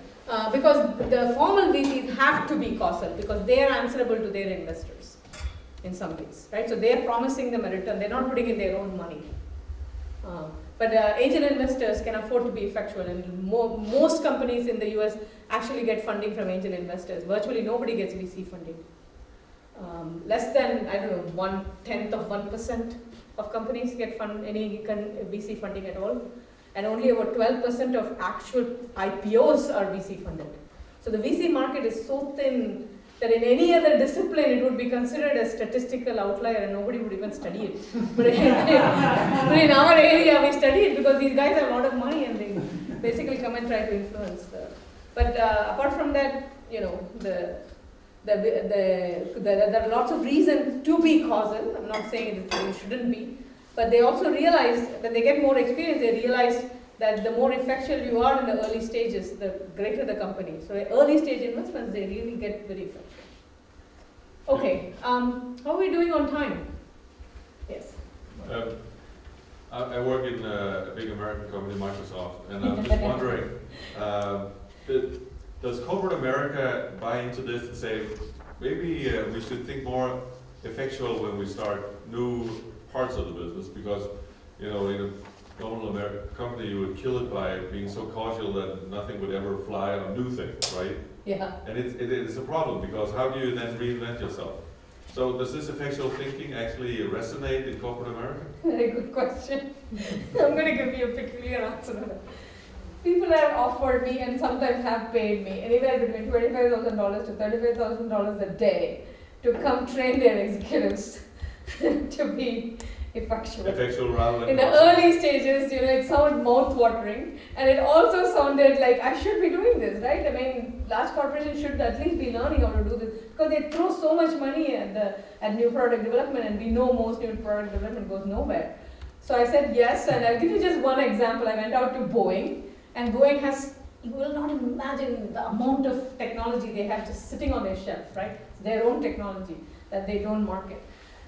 Because the formal VCs have to be causal because they are answerable to their investors in some ways, right? So they are promising them a return. They're not putting in their own money. But angel investors can afford to be effectual, and most companies in the US actually get funding from angel investors. Virtually nobody gets VC funding. Less than, 1/10 of 1% of companies get any VC funding at all. And only about 12% of actual IPOs are VC funded. So the VC market is so thin that in any other discipline it would be considered a statistical outlier and nobody would even study it. But in our area we study it because these guys have a lot of money and they basically come and try to influence. But apart from that, there are lots of reasons to be causal. I'm not saying it shouldn't be. But they also realize that they get more experience. They realize that the more effectual you are in the early stages, the greater the company. So early stage investments, they really get very effective. Okay, how are we doing on time? Yes. I work in a big American company, Microsoft, and I'm just wondering, does corporate America buy into this and say, maybe we should think more effectual when we start new parts of the business, because in a normal American company you would kill it by being so cautious that nothing would ever fly on new things, right? Yeah. And it is a problem, because how do you then reinvent yourself? So does this effectual thinking actually resonate in corporate America? Very good question. I'm going to give you a peculiar answer to that. People have offered me and sometimes have paid me anywhere between $25,000 to $35,000 a day to come train their executives to be, effectual. Effectual rather than In the early stages, it sounded mouth-watering, and it also sounded like I should be doing this, right? I mean, large corporations should at least be learning how to do this because they throw so much money at new product development, and we know most new product development goes nowhere. So I said yes, and I'll give you just one example. I went out to Boeing, and Boeing has, you will not imagine the amount of technology they have just sitting on their shelf, right? It's their own technology that they don't market.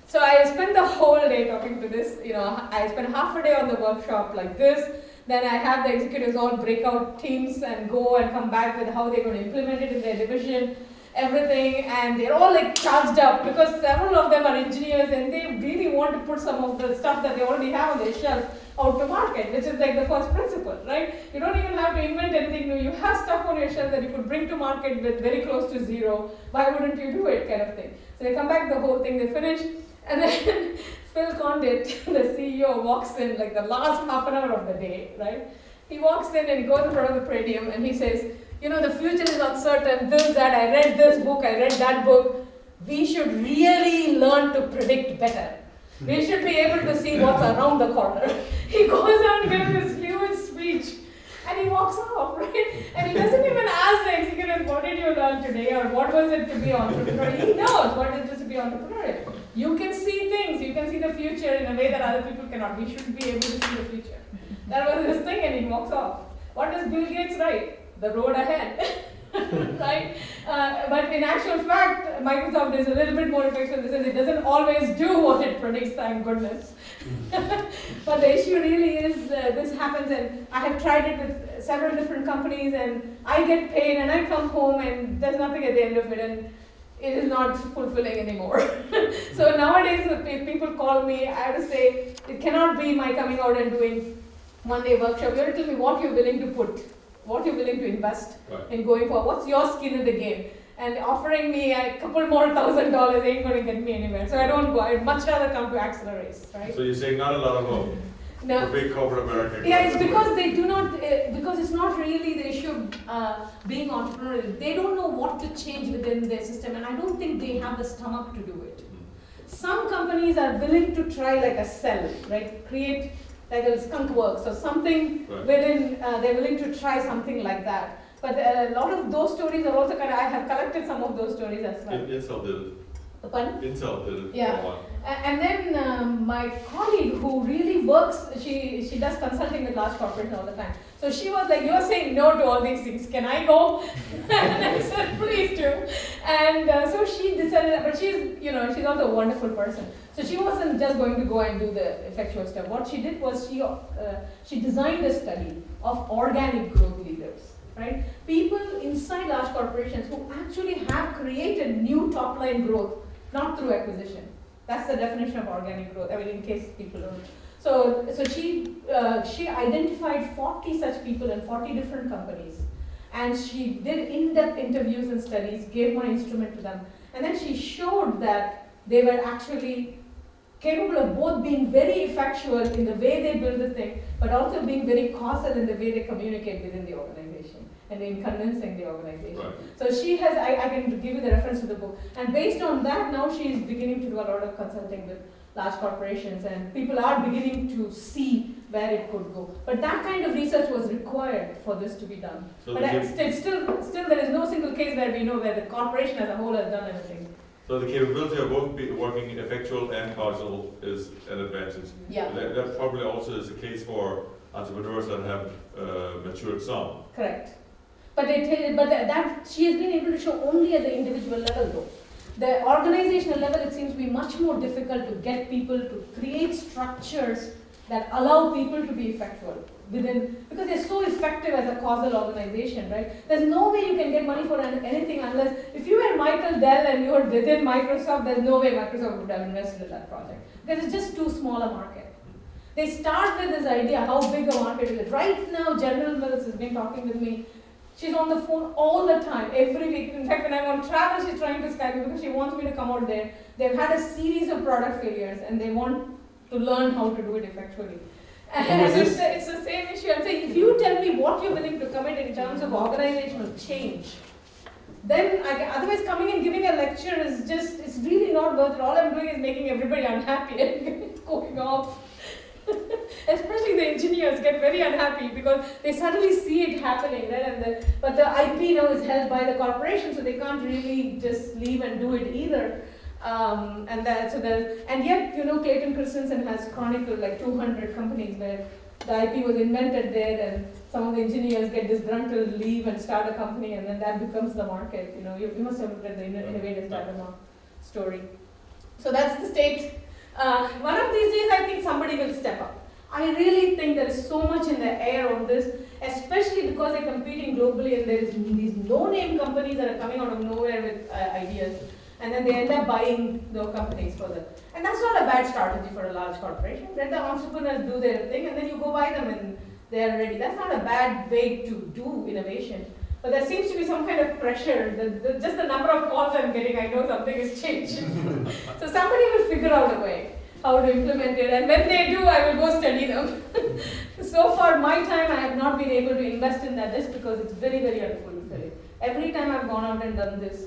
So I spent the whole day talking to this, I spent half a day on the workshop like this, then I have the executives all break out teams and go and come back with how they're going to implement it in their division, everything, and they're all like charged up because several of them are engineers and they really want to put some of the stuff that they already have on their shelf out to market, which is like the first principle, right? You don't even have to invent anything new. You have stuff on your shelf that you could bring to market with very close to zero. Why wouldn't you do it, kind of thing? So they come back, the whole thing, they finish, and then Phil Condit, the CEO, walks in like the last half an hour of the day, right? He walks in and he goes in front of the podium and he says, the future is uncertain, this, that, I read this book, I read that book. We should really learn to predict better. We should be able to see what's around the corner. He goes on and gives this huge speech and he walks off, right? And he doesn't even ask the executives, what did you learn today or what was it to be entrepreneurial? He knows what it is to be entrepreneurial. You can see things, you can see the future in a way that other people cannot. We should be able to see the future. That was his thing and he walks off. What does Bill Gates write? The road ahead. Right? But in actual fact, Microsoft is a little bit more effective. It doesn't always do what it predicts, thank goodness. But the issue really is this happens, and I have tried it with several different companies, and I get paid, and I come home, and there's nothing at the end of it, and it is not fulfilling anymore. So nowadays, if people call me, I have to say, it cannot be my coming out and doing one-day workshop. You have to tell me what you're willing to put, what you're willing to invest in going for. What's your skin in the game? And offering me a couple more $1,000 ain't going to get me anywhere. So I don't go. I'd much rather come to Accelerates, right? So you're saying not a lot of hope for big corporate America? Yeah, it's because they do not, because it's not really the issue of being entrepreneurial. They don't know what to change within their system, and I don't think they have the stomach to do it. Some companies are willing to try like a cell, right? Create like a skunk works or something within, they're willing to try something like that. But a lot of those stories are also I have collected some of those stories as well. Intel did it. Pardon? Intel did it. Yeah. And then my colleague who really works, she does consulting with large corporations all the time. So she was like, you're saying no to all these things, can I go? And I said, please do. And so she decided, but she's also a wonderful person. So she wasn't just going to go and do the effectual stuff. What she did was she designed a study of organic growth leaders. Right? People inside large corporations who actually have created new top-line growth, not through acquisition. That's the definition of organic growth. I mean, in case people don't. So she identified 40 such people in 40 different companies, and she did in-depth interviews and studies, gave my instrument to them, and then she showed that they were actually capable of both being very effectual in the way they build the thing, but also being very causal in the way they communicate within the organization and in convincing the organization. Right. So she has, I can give you the reference to the book, and based on that, now she is beginning to do a lot of consulting with large corporations, and people are beginning to see where it could go. But that kind of research was required for this to be done. So but still there is no single case where we know where the corporation as a whole has done anything. So the capability of both working effectual and causal is an advantage. Yeah. That probably also is the case for entrepreneurs that have matured some. Correct. But that she has been able to show only at the individual level though. The organizational level, it seems to be much more difficult to get people to create structures that allow people to be effectual within, because they're so effective as a causal organization, right? There's no way you can get money for anything unless, if you were Michael Dell and you were within Microsoft, there's no way Microsoft would have invested in that project. Because it's just too small a market. They start with this idea how big a market is. Right now, General Mills has been talking with me. She's on the phone all the time, every week. In fact, when I'm on travel, she's trying to Skype me because she wants me to come out there. They've had a series of product failures and they want to learn how to do it effectually. And it's the same issue. I'm saying, if you tell me what you're willing to commit in terms of organizational change, then otherwise coming and giving a lecture is just, it's really not worth it. All I'm doing is making everybody unhappy and going off. Especially the engineers get very unhappy because they suddenly see it happening, right? But the IP now is held by the corporation, so they can't really just leave and do it either. And yet, Clayton Christensen has chronicled like 200 companies where the IP was invented there, and some of the engineers get disgruntled, leave and start a company, and then that becomes the market. You must have read the Innovators Dilemma story. So that's the state. One of these days, I think somebody will step up. I really think there is so much in the air on this, especially because they're competing globally, and there is these no-name companies that are coming out of nowhere with ideas, and then they end up buying the companies for them. And that's not a bad strategy for a large corporation. Let the entrepreneurs do their thing, and then you go buy them and they're ready. That's not a bad way to do innovation. But there seems to be some kind of pressure. Just the number of calls I'm getting, I know something has changed. So somebody will figure out a way how to implement it, and when they do, I will go study them. So far, my time, I have not been able to invest in that just because it's very, very unfulfilling. Every time I've gone out and done this,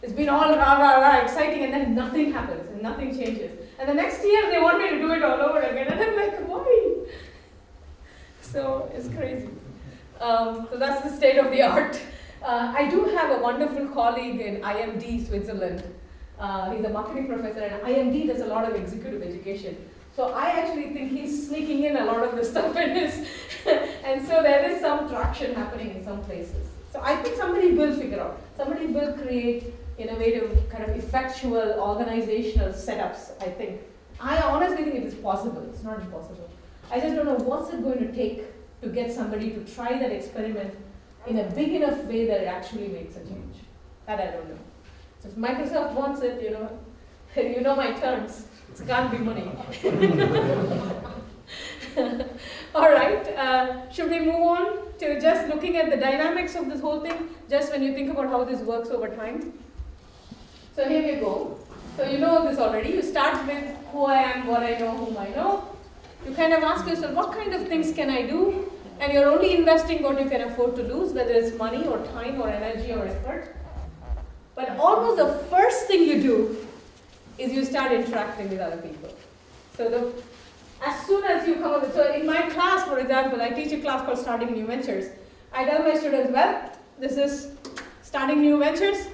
it's been all rah, rah, rah, exciting, and then nothing happens, and nothing changes. And the next year, they want me to do it all over again, and I'm like, why? So, it's crazy. So that's the state of the art. I do have a wonderful colleague in IMD, Switzerland. He's a marketing professor, and IMD does a lot of executive education. So I actually think he's sneaking in a lot of the stuff in his, and so there is some traction happening in some places. So I think somebody will figure out, somebody will create innovative, kind of effectual organizational setups, I think. I honestly think it is possible, it's not impossible. I just don't know what's it going to take to get somebody to try that experiment in a big enough way that it actually makes a change. That I don't know. So if Microsoft wants it, you know my terms. It can't be money. All right, should we move on to just looking at the dynamics of this whole thing, just when you think about how this works over time? So here we go. So you know this already. You start with who I am, what I know, whom I know. You kind of ask yourself, what kind of things can I do? And you're only investing what you can afford to lose, whether it's money or time or energy or effort. But almost the first thing you do is you start interacting with other people. So as soon as you come up with, so in my class, for example, I teach a class called Starting New Ventures. I tell my students, well, this is starting new ventures,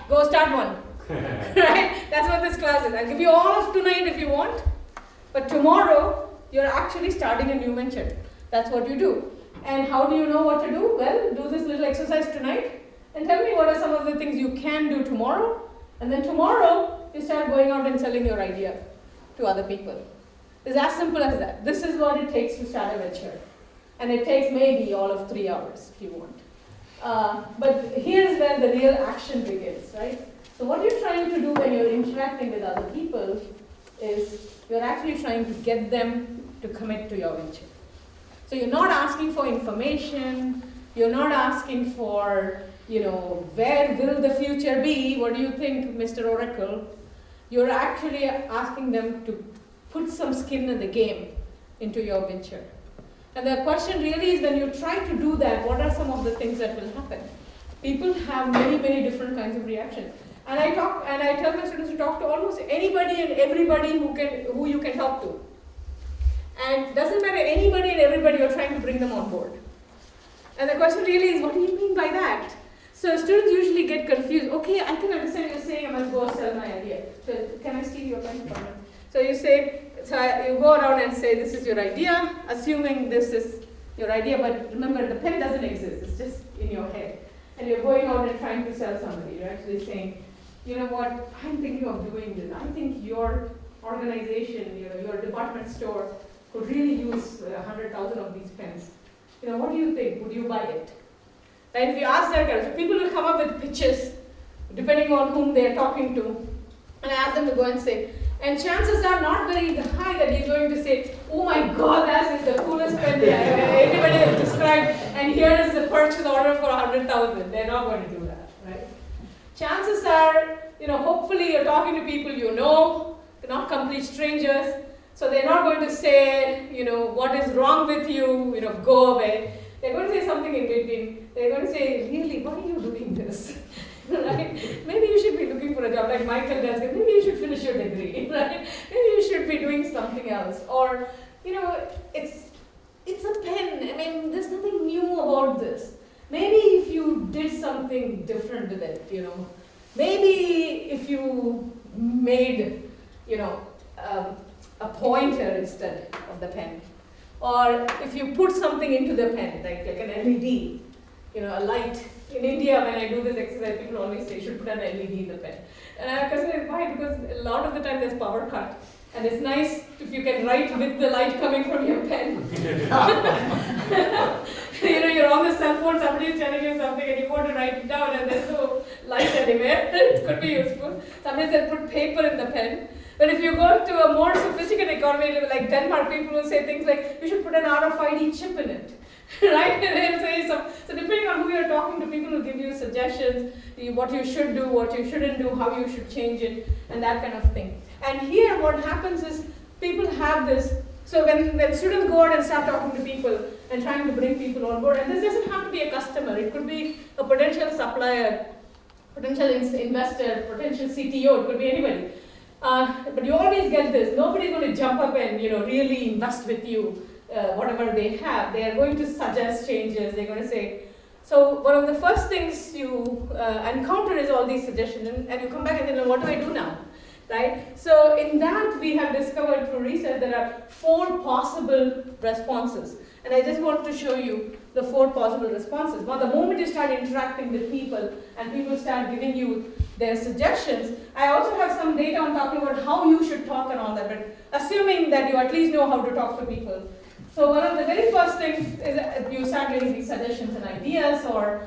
go start one. Right? That's what this class is. I'll give you all of tonight if you want, but tomorrow you're actually starting a new venture. That's what you do. And how do you know what to do? Well, do this little exercise tonight and tell me what are some of the things you can do tomorrow. And then tomorrow, you start going out and selling your idea to other people. It's as simple as that. This is what it takes to start a venture. And it takes maybe all of 3 hours if you want. But here's where the real action begins, right? So what you're trying to do when you're interacting with other people is you're actually trying to get them to commit to your venture. So you're not asking for information, you're not asking for, where will the future be? What do you think, Mr. Oracle? You're actually asking them to put some skin in the game into your venture. And the question really is, when you try to do that, what are some of the things that will happen? People have many, many different kinds of reactions. And I tell my students to talk to almost anybody and everybody who you can talk to. And doesn't matter, anybody and everybody, you're trying to bring them on board. And the question really is, what do you mean by that? So students usually get confused. Okay, I can understand you're saying I must go sell my idea. So can I steal your pen from you? So you go around and say this is your idea, assuming this is your idea, but remember the pen doesn't exist, it's just in your head. And you're going out and trying to sell somebody. You're actually saying, you know what, I'm thinking of doing this. I think your organization, your department store could really use 100,000 of these pens. What do you think? Would you buy it? Right? If you ask that kind, so people will come up with pitches depending on whom they are talking to. And I ask them to go and say, and chances are not very high that you're going to say, oh my God, that is the coolest pen anybody has described, and here is the purchase order for 100,000. They're not going to do that, right? Chances are, hopefully you're talking to people you know, they're not complete strangers. So they're not going to say, what is wrong with you, go away. They're going to say something in between. They're going to say, really, why are you doing this? Right? Maybe you should be looking for a job like Michael does. Maybe you should finish your degree, right? Maybe you should be doing something else. Or, it's a pen. I mean, there's nothing new about this. Maybe if you did something different with it, maybe if you made, a pointer instead of the pen. Or if you put something into the pen, like an LED, a light. In India, when I do this exercise, people always say you should put an LED in the pen. And I consider why? Because a lot of the time there's power cut. And it's nice if you can write with the light coming from your pen. You're on the cell phone, somebody is telling you something and you want to write it down and there's no light anywhere. It could be useful. Somebody said put paper in the pen. But if you go to a more sophisticated economy like Denmark, people will say things like, you should put an RFID chip in it. Right? And they'll say so depending on who you're talking to, people will give you suggestions, what you should do, what you shouldn't do, how you should change it, and that kind of thing. And here what happens is people have this, so when students go out and start talking to people and trying to bring people on board, and this doesn't have to be a customer, it could be a potential supplier, potential investor, potential CTO, it could be anybody. But you always get this, nobody's going to jump up and really invest with you. Whatever they have, they are going to suggest changes. They're going to say, so one of the first things you encounter is all these suggestions, and you come back and then, what do I do now, right? So in that we have discovered through research there are 4 possible responses, and I just want to show you the 4 possible responses. Now, the moment you start interacting with people and people start giving you their suggestions, I also have some data on talking about how you should talk and all that, but assuming that you at least know how to talk to people. So one of the very first things is that you start getting these suggestions and ideas or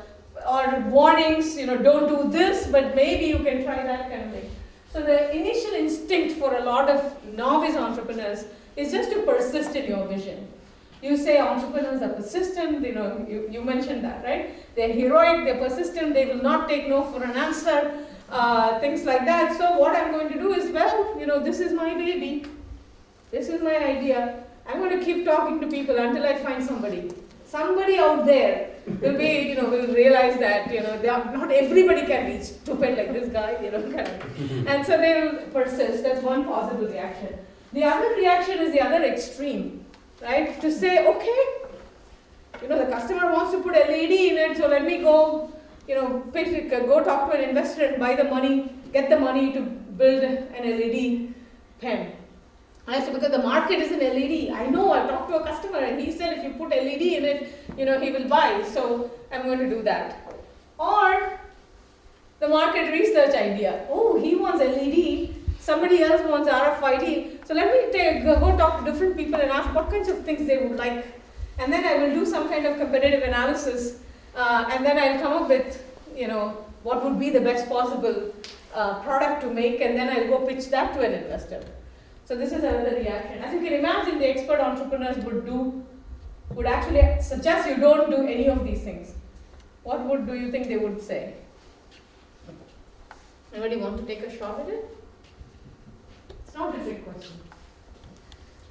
warnings, don't do this, but maybe you can try that kind of thing. So the initial instinct for a lot of novice entrepreneurs is just to persist in your vision. You say entrepreneurs are persistent, you mentioned that, right? They're heroic, they're persistent, they will not take no for an answer, things like that. So what I'm going to do is, this is my baby, this is my idea. I'm going to keep talking to people until I find somebody. Somebody out there will be, will realize that, not everybody can be stupid like this guy, kind of. And so they'll persist. That's one possible reaction. The other reaction is the other extreme, right? To say, okay, the customer wants to put LED in it, so let me go, go talk to an investor and buy the money, get the money to build an LED pen. So because the market is an LED, I know, I talked to a customer and he said if you put LED in it, he will buy, so I'm going to do that. Or the market research idea, oh, he wants LED, somebody else wants RFID, so let me go talk to different people and ask what kinds of things they would like. And then I will do some kind of competitive analysis and then I'll come up with, what would be the best possible product to make, and then I'll go pitch that to an investor. So this is another reaction. As you can imagine, the expert entrepreneurs would actually suggest you don't do any of these things. What do you think they would say? Anybody want to take a shot at it? It's not a trick question.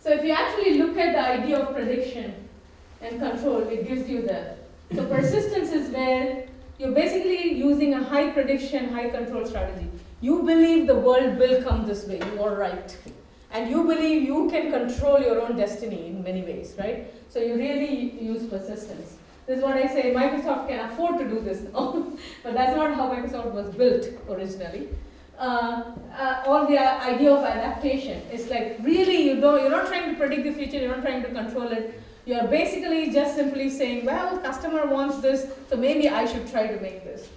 So if you actually look at the idea of prediction and control, it gives you that. So persistence is where you're basically using a high prediction, high control strategy. You believe the world will come this way, you are right. And you believe you can control your own destiny in many ways, right? So you really use persistence. This is what I say, Microsoft can afford to do this now, but that's not how Microsoft was built originally. Or the idea of adaptation. It's like really you're not trying to predict the future, you're not trying to control it. You're basically just simply saying, well, customer wants this, so maybe I should try to make this.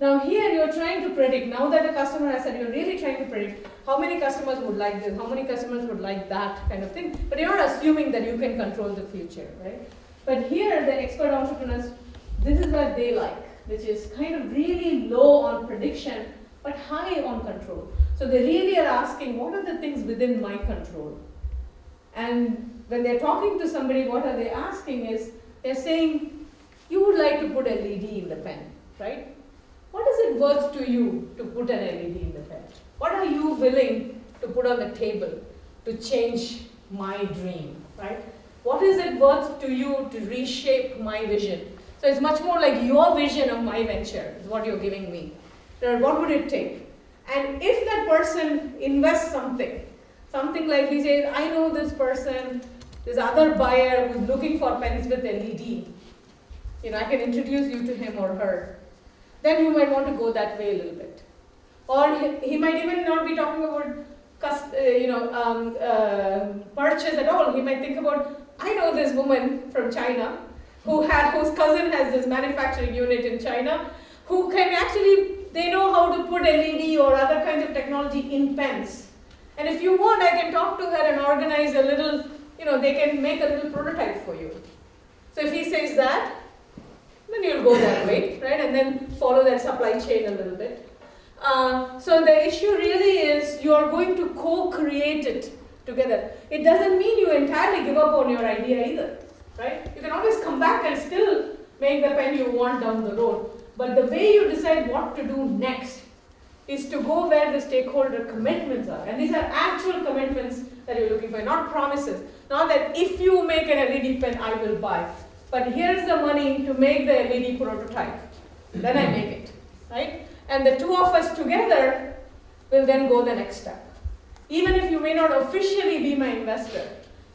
Now here you're trying to predict, now that the customer has said, you're really trying to predict how many customers would like this, how many customers would like that kind of thing, but you're not assuming that you can control the future, right? But here the expert entrepreneurs, this is what they like, which is kind of really low on prediction, but high on control. So they really are asking, what are the things within my control? And when they're talking to somebody, what are they asking is, they're saying, you would like to put a LED in the pen, right? What is it worth to you to put an LED in the pen? What are you willing to put on the table to change my dream, right? What is it worth to you to reshape my vision? So it's much more like your vision of my venture is what you're giving me. What would it take? And if that person invests something, Something like he says, I know this person, this other buyer who's looking for pens with LED. I can introduce you to him or her. Then you might want to go that way a little bit. Or he might even not be talking about purchase at all. He might think about, I know this woman from China whose cousin has this manufacturing unit in China, who can actually, they know how to put LED or other kinds of technology in pens. And if you want, I can talk to her and organize a little, they can make a little prototype for you. So if he says that, then you'll go that way, right? And then follow that supply chain a little bit. So the issue really is you are going to co-create it together. It doesn't mean you entirely give up on your idea either, right? You can always come back and still make the pen you want down the road. But the way you decide what to do next is to go where the stakeholder commitments are. And these are actual commitments that you're looking for, not promises. Not that if you make an LED pen, I will buy. But here's the money to make the LED prototype. Then I make it, right? And the two of us together will then go the next step. Even if you may not officially be my investor,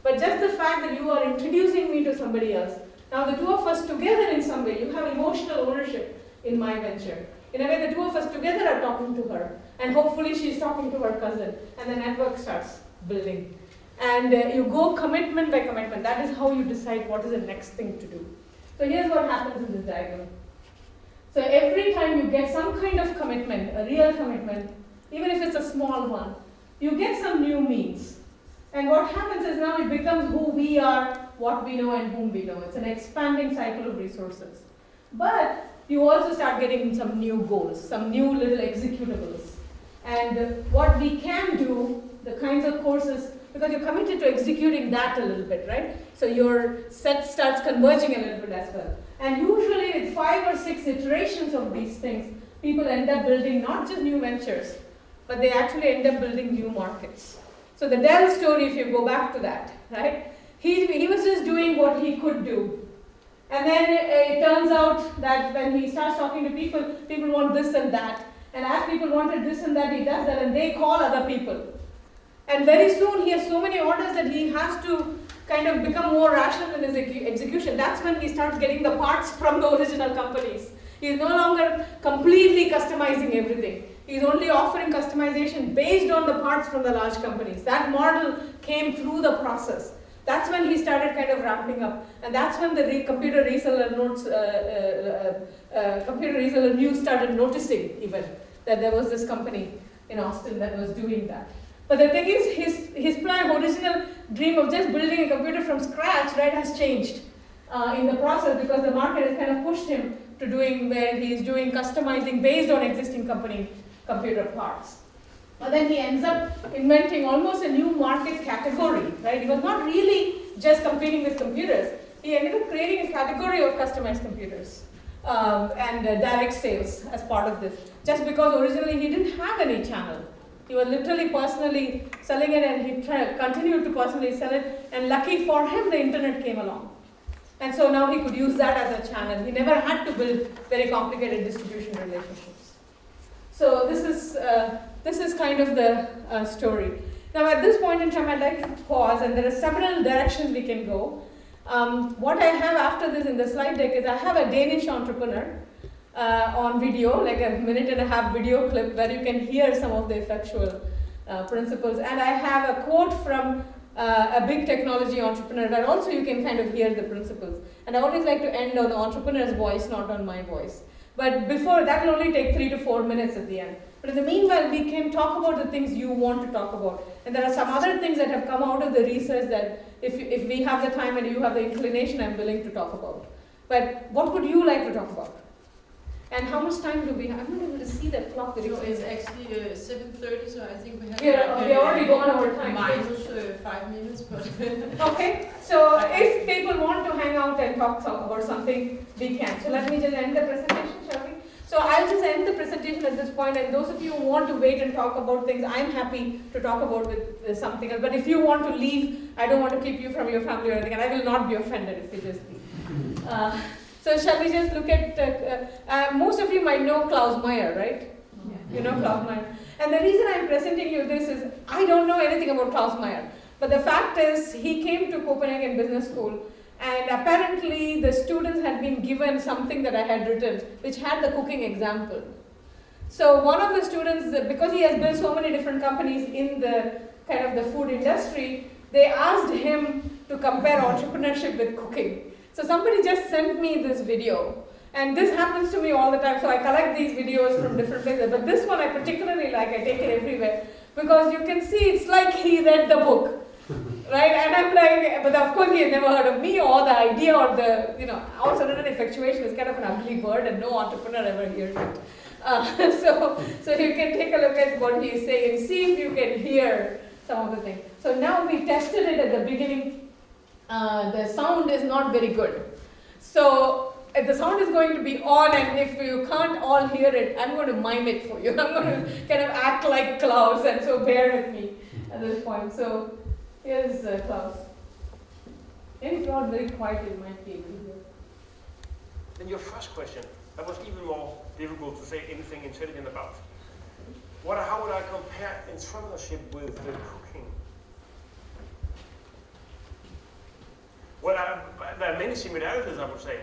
but just the fact that you are introducing me to somebody else, now the two of us together in some way, you have emotional ownership in my venture. In a way, the two of us together are talking to her, and hopefully she's talking to her cousin, and the network starts building. And you go commitment by commitment. That is how you decide what is the next thing to do. So here's what happens in this diagram. So every time you get some kind of commitment, a real commitment, even if it's a small one, you get some new means. And what happens is now it becomes who we are, what we know, and whom we know. It's an expanding cycle of resources. But you also start getting some new goals, some new little executables. And what we can do, the kinds of courses, because you're committed to executing that a little bit, right? So your set starts converging a little bit as well. And usually with 5 or 6 iterations of these things, people end up building not just new ventures, but they actually end up building new markets. So the Dell story, if you go back to that, right? He was just doing what he could do. And then it turns out that when he starts talking to people, people want this and that. And as people wanted this and that, he does that, and they call other people. And very soon he has so many orders that he has to kind of become more rational in his execution. That's when he starts getting the parts from the original companies. He's no longer completely customizing everything. He's only offering customization based on the parts from the large companies. That model came through the process. That's when he started kind of ramping up. And that's when the computer reseller news started noticing even that there was this company in Austin that was doing that. But the thing is, his plan, original dream of just building a computer from scratch, right, has changed in the process because the market has kind of pushed him to doing where he's doing customizing based on existing company computer parts. But then he ends up inventing almost a new market category, right? He was not really just competing with computers. He ended up creating a category of customized computers and direct sales as part of this. Just because originally he didn't have any channel. He was literally personally selling it, and he continued to personally sell it. And lucky for him, the internet came along. And so now he could use that as a channel. He never had to build very complicated distribution relationships. So this is kind of the story. Now at this point in time, I'd like to pause, and there are several directions we can go. What I have after this in the slide deck is I have a Danish entrepreneur on video, like a 1.5-minute video clip where you can hear some of the effectual principles. And I have a quote from a big technology entrepreneur where also you can kind of hear the principles. And I always like to end on the entrepreneur's voice, not on my voice. But before, that will only take 3 to 4 minutes at the end. But in the meanwhile, we can talk about the things you want to talk about. And there are some other things that have come out of the research that if we have the time and you have the inclination, I'm willing to talk about. But what would you like to talk about? And how much time do we have? I'm not able to see that clock. So it's actually 7:30, so I think we have we already gone over time. minus 5 minutes. But okay, so if people want to hang out and talk about something, we can. So let me just end the presentation, shall we? So I'll just end the presentation at this point, and those of you who want to wait and talk about things, I'm happy to talk about with something else. But if you want to leave, I don't want to keep you from your family or anything, and I will not be offended if you just leave. So shall we just look at, most of you might know Klaus Meyer, right? yeah. You know Klaus Meyer. And the reason I'm presenting you this is, I don't know anything about Klaus Meyer. But the fact is, he came to Copenhagen Business School, and apparently the students had been given something that I had written, which had the cooking example. So one of the students, because he has built so many different companies in the kind of the food industry, they asked him to compare entrepreneurship with cooking. So somebody just sent me this video. And this happens to me all the time, so I collect these videos from different places. But this one I particularly like, I take it everywhere, because you can see it's like he read the book, right? And I'm like, but of course he has never heard of me or the idea or the, uncertain effectuation is kind of an ugly word and no entrepreneur ever hears it. So you can take a look at what he's saying and see if you can hear some of the things. So now we tested it at the beginning. The sound is not very good. So the sound is going to be on, and if you can't all hear it, I'm going to mime it for you. I'm going to kind of act like Klaus, and so bear with me at this point. So here's Klaus. If you're not very quiet, you might be able to hear. Then your first question, that was even more difficult to say anything intelligent about. How would I compare entrepreneurship with cooking? Well, there are many similarities, I would say.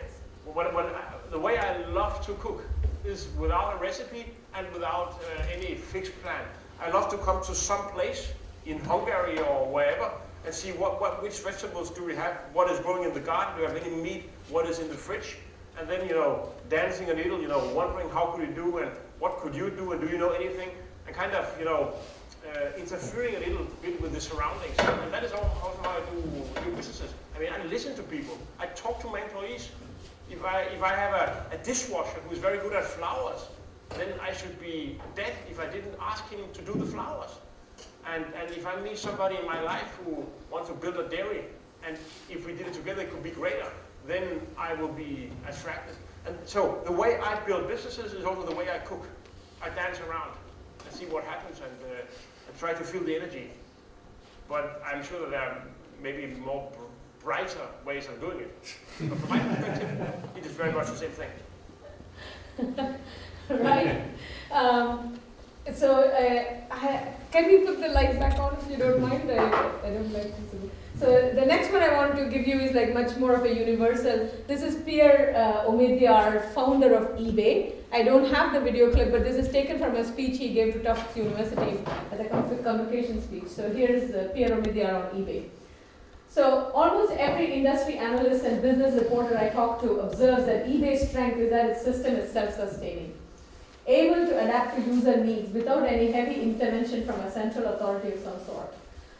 The way I love to cook is without a recipe and without any fixed plan. I love to come to some place in Hungary or wherever and see which vegetables do we have, what is growing in the garden, do we have any meat, what is in the fridge, and then, dancing a little, wondering how could you do and what could you do and do you know anything, and kind of, interfering a little bit with the surroundings. And that is also how I do businesses. I mean, I listen to people. I talk to my employees. If I have a dishwasher who is very good at flowers, then I should be dead if I didn't ask him to do the flowers. And if I meet somebody in my life who wants to build a dairy, and if we did it together it could be greater, then I will be attracted. And so the way I build businesses is also the way I cook. I dance around and see what happens and try to feel the energy. But I'm sure that there are maybe more brighter ways of doing it. But from my perspective, it is very much the same thing. Right. Can we put the lights back on if you don't mind? I don't like to see. So the next one I want to give you is like much more of a universal. This is Pierre Omidyar, founder of eBay. I don't have the video clip, but this is taken from a speech he gave to Tufts University as a convocation speech. So here's Pierre Omidyar on eBay. So almost every industry analyst and business reporter I talk to observes that eBay's strength is that its system is self-sustaining, able to adapt to user needs without any heavy intervention from a central authority of some sort.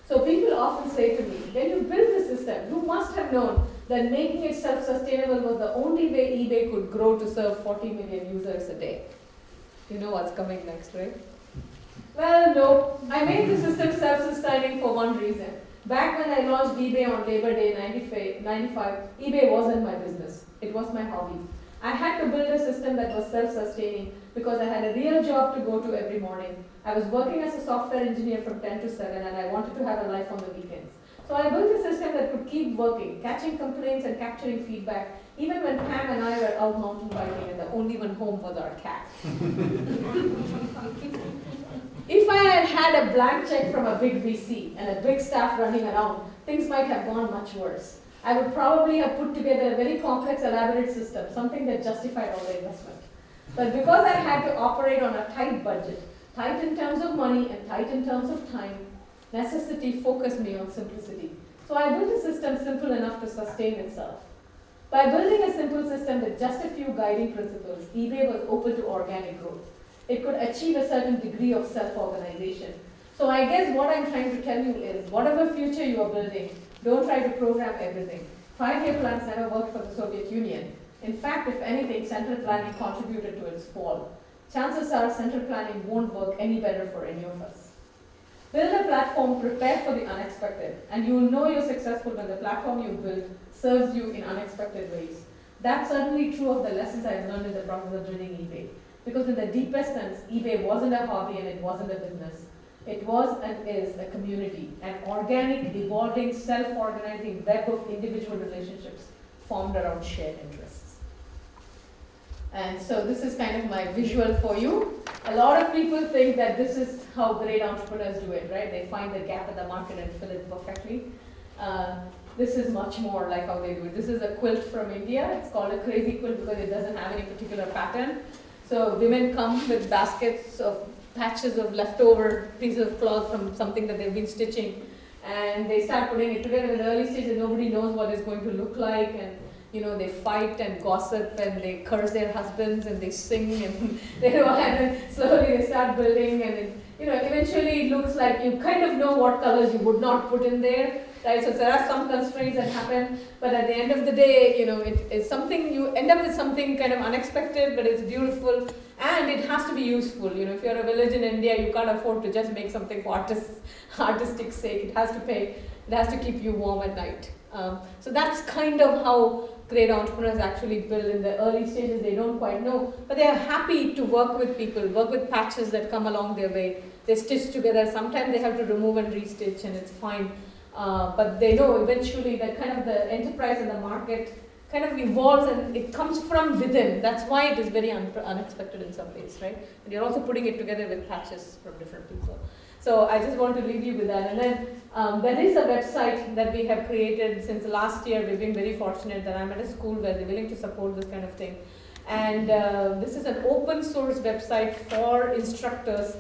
So people often say to me, when you built the system, you must have known that making it self-sustainable was the only way eBay could grow to serve 40 million users a day. You know what's coming next, right? Well, no. I made the system self-sustaining for one reason. Back when I launched eBay on Labor Day 95, eBay wasn't my business. It was my hobby. I had to build a system that was self-sustaining because I had a real job to go to every morning. I was working as a software engineer from 10 to 7 and I wanted to have a life on the weekends. So I built a system that could keep working, catching complaints and capturing feedback, even when Pam and I were out mountain biking and the only one home was our cat. If I had had a blank check from a big VC and a big staff running around, things might have gone much worse. I would probably have put together a very complex, elaborate system, something that justified all the investment. But because I had to operate on a tight budget, tight in terms of money and tight in terms of time, necessity focused me on simplicity. So I built a system simple enough to sustain itself. By building a simple system with just a few guiding principles, eBay was open to organic growth. It could achieve a certain degree of self-organization. So I guess what I'm trying to tell you is, whatever future you are building, don't try to program everything. 5-year plans never worked for the Soviet Union. In fact, if anything, central planning contributed to its fall. Chances are central planning won't work any better for any of us. Build a platform, prepare for the unexpected, and you will know you're successful when the platform you build serves you in unexpected ways. That's certainly true of the lessons I've learned in the process of building eBay. Because in the deepest sense, eBay wasn't a hobby and it wasn't a business. It was and is a community, an organic, evolving, self-organizing web of individual relationships formed around shared interests. And so this is kind of my visual for you. A lot of people think that this is how great entrepreneurs do it, right? They find the gap in the market and fill it perfectly. This is much more like how they do it. This is a quilt from India. It's called a crazy quilt because it doesn't have any particular pattern. So women come with baskets of patches of leftover pieces of cloth from something that they've been stitching, and they start putting it together in the early stages. Nobody knows what it's going to look like, and they fight and gossip and they curse their husbands and they sing and and then slowly they start building, and then, eventually it looks like you kind of know what colors you would not put in there, right? So there are some constraints that happen, but at the end of the day, it's something, you end up with something kind of unexpected, but it's beautiful and it has to be useful. If you're a village in India, you can't afford to just make something for artistic sake. It has to keep you warm at night. So that's kind of how great entrepreneurs actually build. In the early stages, they don't quite know, but they are happy to work with people, work with patches that come along their way. They stitch together. Sometimes they have to remove and restitch, and it's fine. But they know eventually that kind of the enterprise and the market kind of evolves, and it comes from within. That's why it is very unexpected in some ways, right? And you're also putting it together with patches from different people. So I just want to leave you with that. And then there is a website that we have created since last year. We've been very fortunate that I'm at a school where they're willing to support this kind of thing. And this is an open source website for instructors,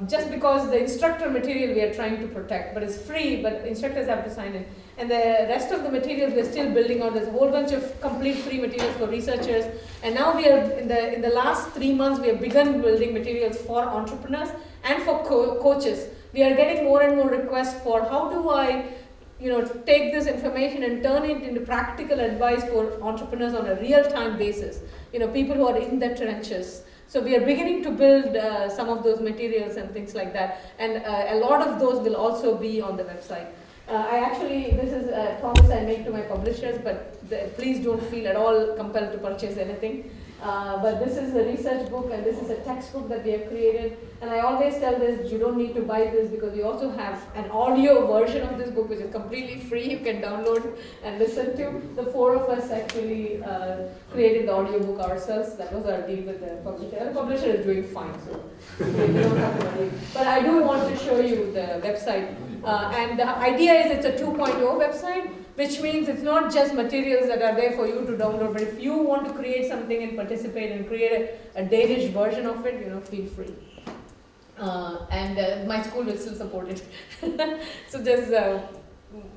just because the instructor material we are trying to protect, but it's free, but instructors have to sign in. And the rest of the materials we're still building out. There's a whole bunch of complete free materials for researchers. And now we are, in the last 3 months, we have begun building materials for entrepreneurs and for coaches. We are getting more and more requests for how do I take this information and turn it into practical advice for entrepreneurs on a real-time basis. People who are in the trenches. So we are beginning to build some of those materials and things like that. And a lot of those will also be on the website. This is a promise I make to my publishers, but please don't feel at all compelled to purchase anything. But this is a research book, and this is a textbook that we have created. And I always tell this, you don't need to buy this, because we also have an audio version of this book, which is completely free. You can download and listen to. The 4 of us actually created the audio book ourselves. That was our deal with the publisher. The publisher is doing fine, so you don't have to worry. But I do want to show you the website. And the idea is it's a 2.0 website, which means it's not just materials that are there for you to download, but if you want to create something and participate and create a Danish version of it, feel free. And my school will still support it. So just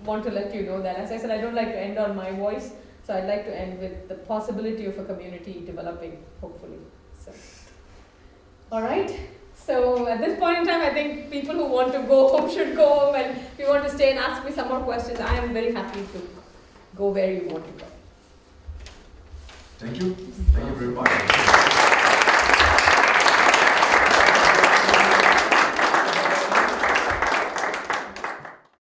want to let you know that. As I said, I don't like to end on my voice, so I'd like to end with the possibility of a community developing, hopefully. So, all right. So at this point in time, I think people who want to go home should go home, and if you want to stay and ask me some more questions, I am very happy to go where you want to go. Thank you. Thank you very much.